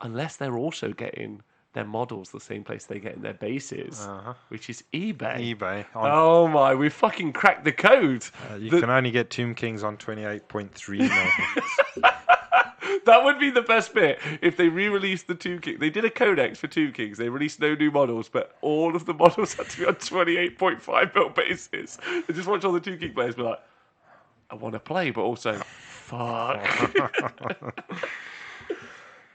Unless they're also getting their models the same place they get in their bases, which is eBay. eBay. Oh my, we fucking cracked the code. You can only get Tomb Kings on 28.3 megahertz. That would be the best bit if they re-released the Tomb King. They did a codex for Tomb Kings. They released no new models, but all of the models had to be on 28.5 mil bases. And just watch all the Tomb King players be like, I want to play, but also, fuck.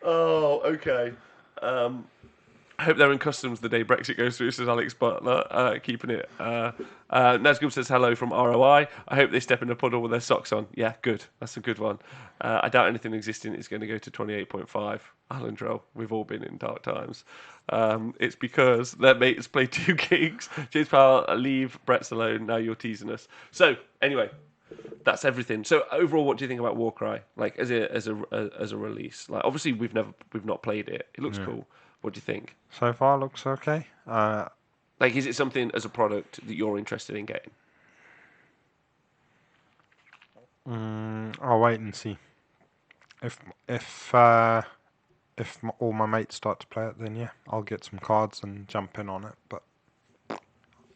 Oh, okay. I hope they're in customs the day Brexit goes through, says Alex Butler, keeping it. Nazgul says hello from ROI. I hope they step in the puddle with their socks on. Yeah, good. That's a good one. I doubt anything existing is going to go to 28.5. Alan Drell, we've all been in dark times. It's because their mates play 2 gigs. James Powell, leave Brett's alone. Now you're teasing us. So, anyway, that's everything. So overall, what do you think about Warcry? Like as a release? Like obviously we've not played it. It looks cool. What do you think? So far, looks okay. Like, is it something as a product that you're interested in getting? I'll wait and see. If all my mates start to play it, then yeah, I'll get some cards and jump in on it. But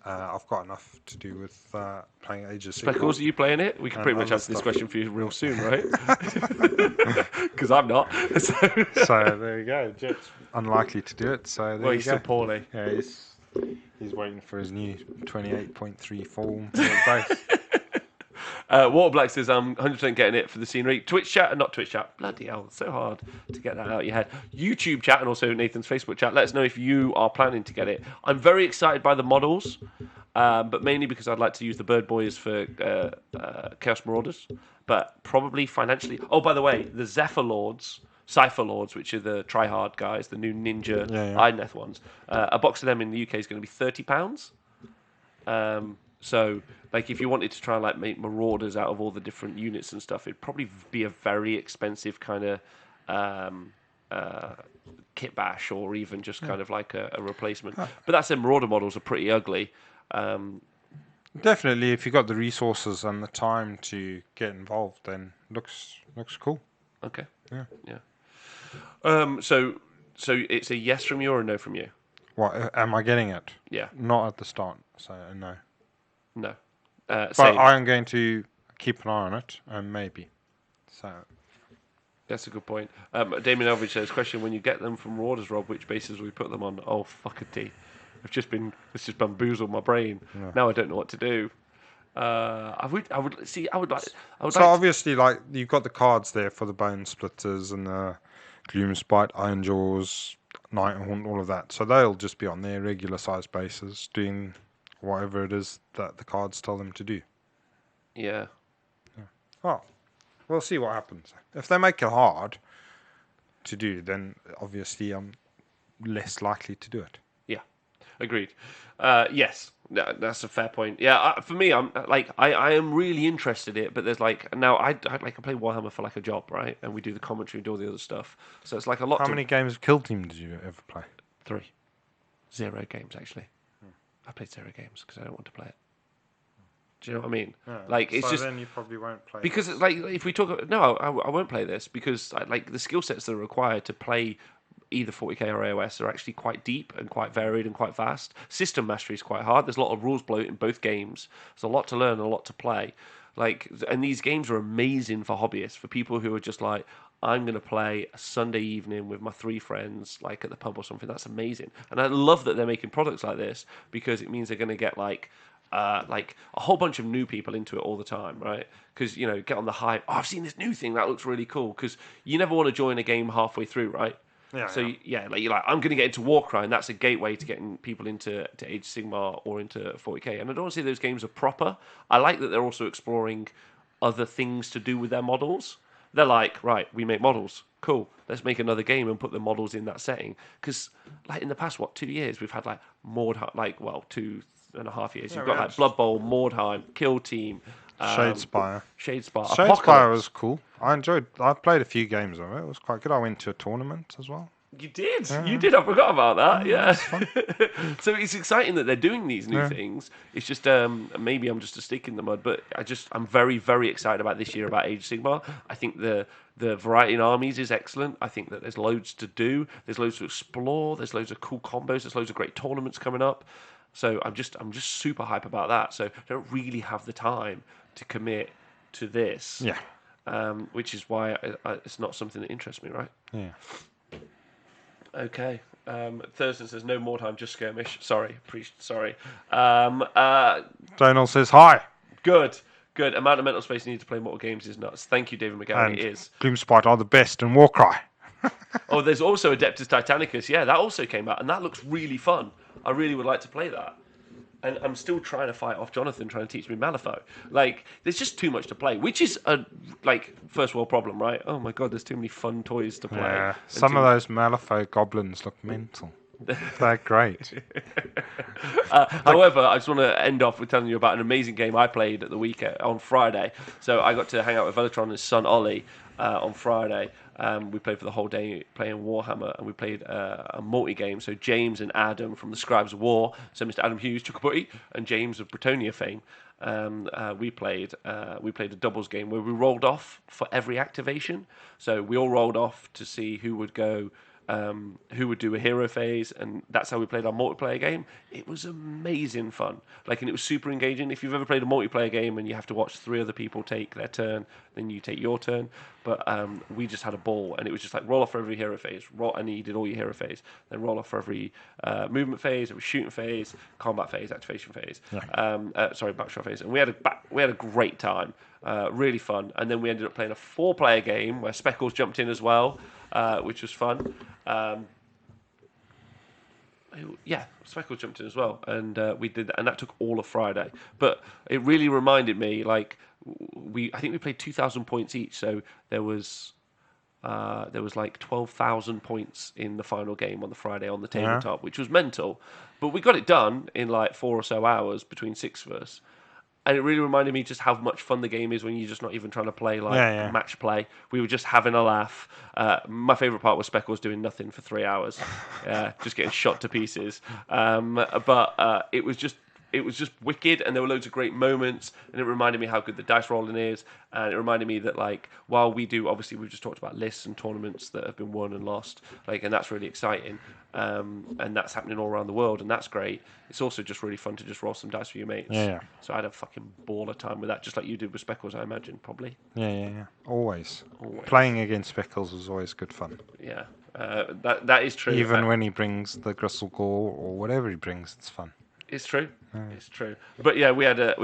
I've got enough to do with playing Age of Sigmar. Speckles, are you playing it? We can pretty much answer this question for you real soon, right? Because I'm not. So there you go. Jet's unlikely to do it. So there He's still poorly. Yeah, he's waiting for his new 28.3 form base. Water Black says, I'm 100% getting it for the scenery. Twitch chat, not Twitch chat. Bloody hell, it's so hard to get that out of your head. YouTube chat and also Nathan's Facebook chat. Let us know if you are planning to get it. I'm very excited by the models, but mainly because I'd like to use the Bird Boys for Chaos Marauders, but probably financially. Oh, by the way, the Zephyr Lords, Cypher Lords, which are the tryhard guys, the new Ninja Idneth ones, a box of them in the UK is going to be £30. So, like, if you wanted to try and like make Marauders out of all the different units and stuff, it'd probably be a very expensive kind of kit bash, or even just kind of like a replacement. But that said, Marauder models are pretty ugly. Definitely, if you've got the resources and the time to get involved, then looks cool. Okay. Yeah. So it's a yes from you or a no from you? What am I getting it? Yeah. Not at the start, so no. No. But Same. I am going to keep an eye on it, and maybe. So. That's a good point. Damien Elvidge says, question, when you get them from Marauders, Rob, which bases will we put them on? Oh, fuckity. It's just bamboozled my brain. Yeah. Now I don't know what to do. I would like. Obviously, like, you've got the cards there for the Bone Splitters and the Gloomspite, Iron Jaws, Nighthaunt, all of that. So they'll just be on their regular size bases doing whatever it is that the cards tell them to do. Yeah. Oh, we'll see what happens. If they make it hard to do, then obviously I'm less likely to do it. Yeah, agreed. Yes, that's a fair point. Yeah, for me, I'm like I am really interested in it, but there's like now I play Warhammer for like a job, right? And we do the commentary and do all the other stuff. So it's like a lot. How many games of Kill Team did you ever play? 3. 0 games actually. I played 0 games because I don't want to play it. Do you know what I mean? Yeah. Like it's so just then you probably won't play because it's like if we talk. No, I won't play this because like the skill sets that are required to play either 40k or AOS are actually quite deep and quite varied and quite vast. System mastery is quite hard. There's a lot of rules bloat in both games. There's a lot to learn and a lot to play. Like, and these games are amazing for hobbyists, for people who are just like, I'm going to play a Sunday evening with my 3 friends, like at the pub or something. That's amazing. And I love that they're making products like this because it means they're going to get like a whole bunch of new people into it all the time, right? Because, get on the hype. Oh, I've seen this new thing. That looks really cool. Because you never want to join a game halfway through, right? Yeah. So, like you're like, I'm going to get into Warcry, and that's a gateway to getting people into Age of Sigmar or into 40k. And I don't want to say those games are proper. I like that they're also exploring other things to do with their models. They're like, right, we make models. Cool. Let's make another game and put the models in that setting. Because, like, in the past, 2 years, we've had, like, Mordheim, 2.5 years. You've got, like, Blood Bowl, Mordheim, Kill Team. Shadespire. Shadespire was cool. I played a few games of it. It was quite good. I went to a tournament as well. You did. You did. I forgot about that. Yeah. So it's exciting that they're doing these new things. It's just maybe I'm just a stick in the mud, but I'm very, very excited about this year about Age of Sigmar. I think the variety in armies is excellent. I think that there's loads to do. There's loads to explore. There's loads of cool combos. There's loads of great tournaments coming up. So I'm just super hype about that. So I don't really have the time to commit to this. Yeah. Which is why it's not something that interests me, right? Yeah. Okay. Thurston says no more time, just skirmish. Sorry. Sorry. Donald says hi. Good. Amount of mental space you need to play Mortal Games is nuts. Thank you, David McGowan. And it is. Gloomspite are the best and Warcry. Oh, there's also Adeptus Titanicus. Yeah, that also came out, and that looks really fun. I really would like to play that. And I'm still trying to fight off Jonathan trying to teach me Malifaux. Like, there's just too much to play, which is a first world problem, right? Oh my god, there's too many fun toys to play. Yeah, some of those Malifaux goblins look mental. They're great. However, I just want to end off with telling you about an amazing game I played at the weekend on Friday. So I got to hang out with Velatron and his son Ollie on Friday. We played for the whole day playing Warhammer, and we played a multi-game. So James and Adam from the Scribes of War, so Mr. Adam Hughes, Chuckabutty, and James of Bretonia fame. We played a doubles game where we rolled off for every activation. So we all rolled off to see who would go. Who would do a hero phase, and that's how we played our multiplayer game. It was amazing fun, and it was super engaging. If you've ever played a multiplayer game and you have to watch 3 other people take their turn, then you take your turn. But we just had a ball, and it was just like roll off for every hero phase, and you did all your hero phase, then roll off for every movement phase, every shooting phase, combat phase, activation phase, backshot phase, and we had a great time, really fun. And then we ended up playing a 4-player game where Speckles jumped in as well. Which was fun. Speckle jumped in as well, and we did that, and that took all of Friday. But it really reminded me, I think we played 2,000 points each, so there was 12,000 points in the final game on the Friday on the tabletop, which was mental. But we got it done in 4 or so hours between 6 of us. And it really reminded me just how much fun the game is when you're just not even trying to play match play. We were just having a laugh. My favourite part was Speckles doing nothing for 3 hours, just getting shot to pieces. But it was just wicked, and there were loads of great moments, and it reminded me how good the dice rolling is, and it reminded me that while we do, obviously we've just talked about lists and tournaments that have been won and lost, and that's really exciting, and that's happening all around the world, and that's great. It's also just really fun to just roll some dice for your mates. Yeah. So I had a fucking ball of time with that, just like you did with Speckles, I imagine, probably. Yeah. Always. Playing against Speckles was always good fun. Yeah, that is true. Even when he brings the Gristle Gore or whatever he brings, it's fun. It's true. It's true. But yeah, we had an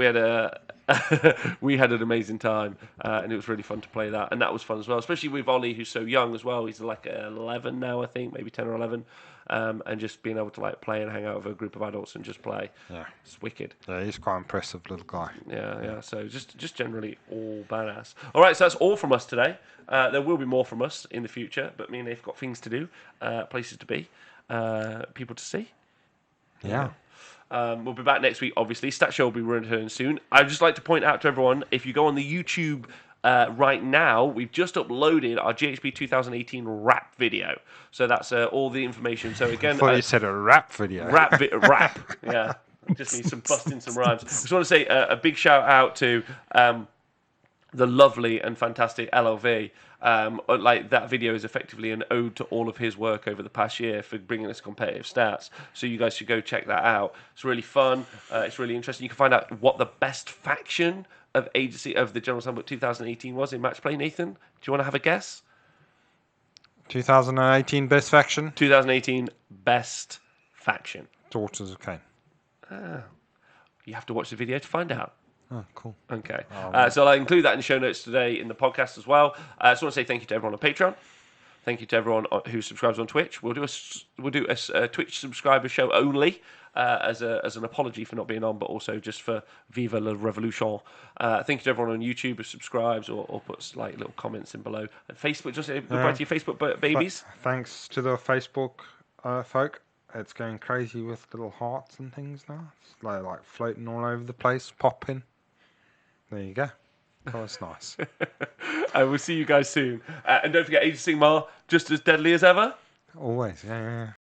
amazing time, and it was really fun to play that, and that was fun as well, especially with Ollie, who's so young as well. He's 11 now, I think, maybe 10 or 11, and just being able to play and hang out with a group of adults and just play. Yeah, it's wicked. Yeah, he's quite impressive little guy. Yeah. So just generally all badass. All right, so that's all from us today. There will be more from us in the future, but me and Nath got things to do, places to be, people to see. Yeah. We'll be back next week, obviously. Stat Show will be returning soon. I'd just like to point out to everyone, if you go on the YouTube right now, we've just uploaded our GHB 2018 rap video. So that's all the information. So again, I thought you said a rap video. Rap, yeah. Just need some busting some rhymes. I just want to say a big shout out to the lovely and fantastic LLV. That video is effectively an ode to all of his work over the past year for bringing us competitive stats. So you guys should go check that out. It's really fun. It's really interesting. You can find out what the best faction of Agency of the General Handbook 2018 was in match play. Nathan, do you want to have a guess? 2018 best faction. 2018 best faction. Daughters of Cain. You have to watch the video to find out. Oh, cool. Okay. So I'll include that in the show notes today in the podcast as well. I just want to say thank you to everyone on Patreon. Thank you to everyone who subscribes on Twitch. We'll do a Twitch subscriber show only as an apology for not being on, but also just for Viva la Revolution. Thank you to everyone on YouTube who subscribes or puts like little comments in below. And Facebook, just say goodbye to your Facebook babies. Thanks to the Facebook folk. It's going crazy with little hearts and things now. It's like floating all over the place, popping. There you go. Oh, it's nice. I will see you guys soon. And don't forget, Age of Sigmar, just as deadly as ever. Always, yeah.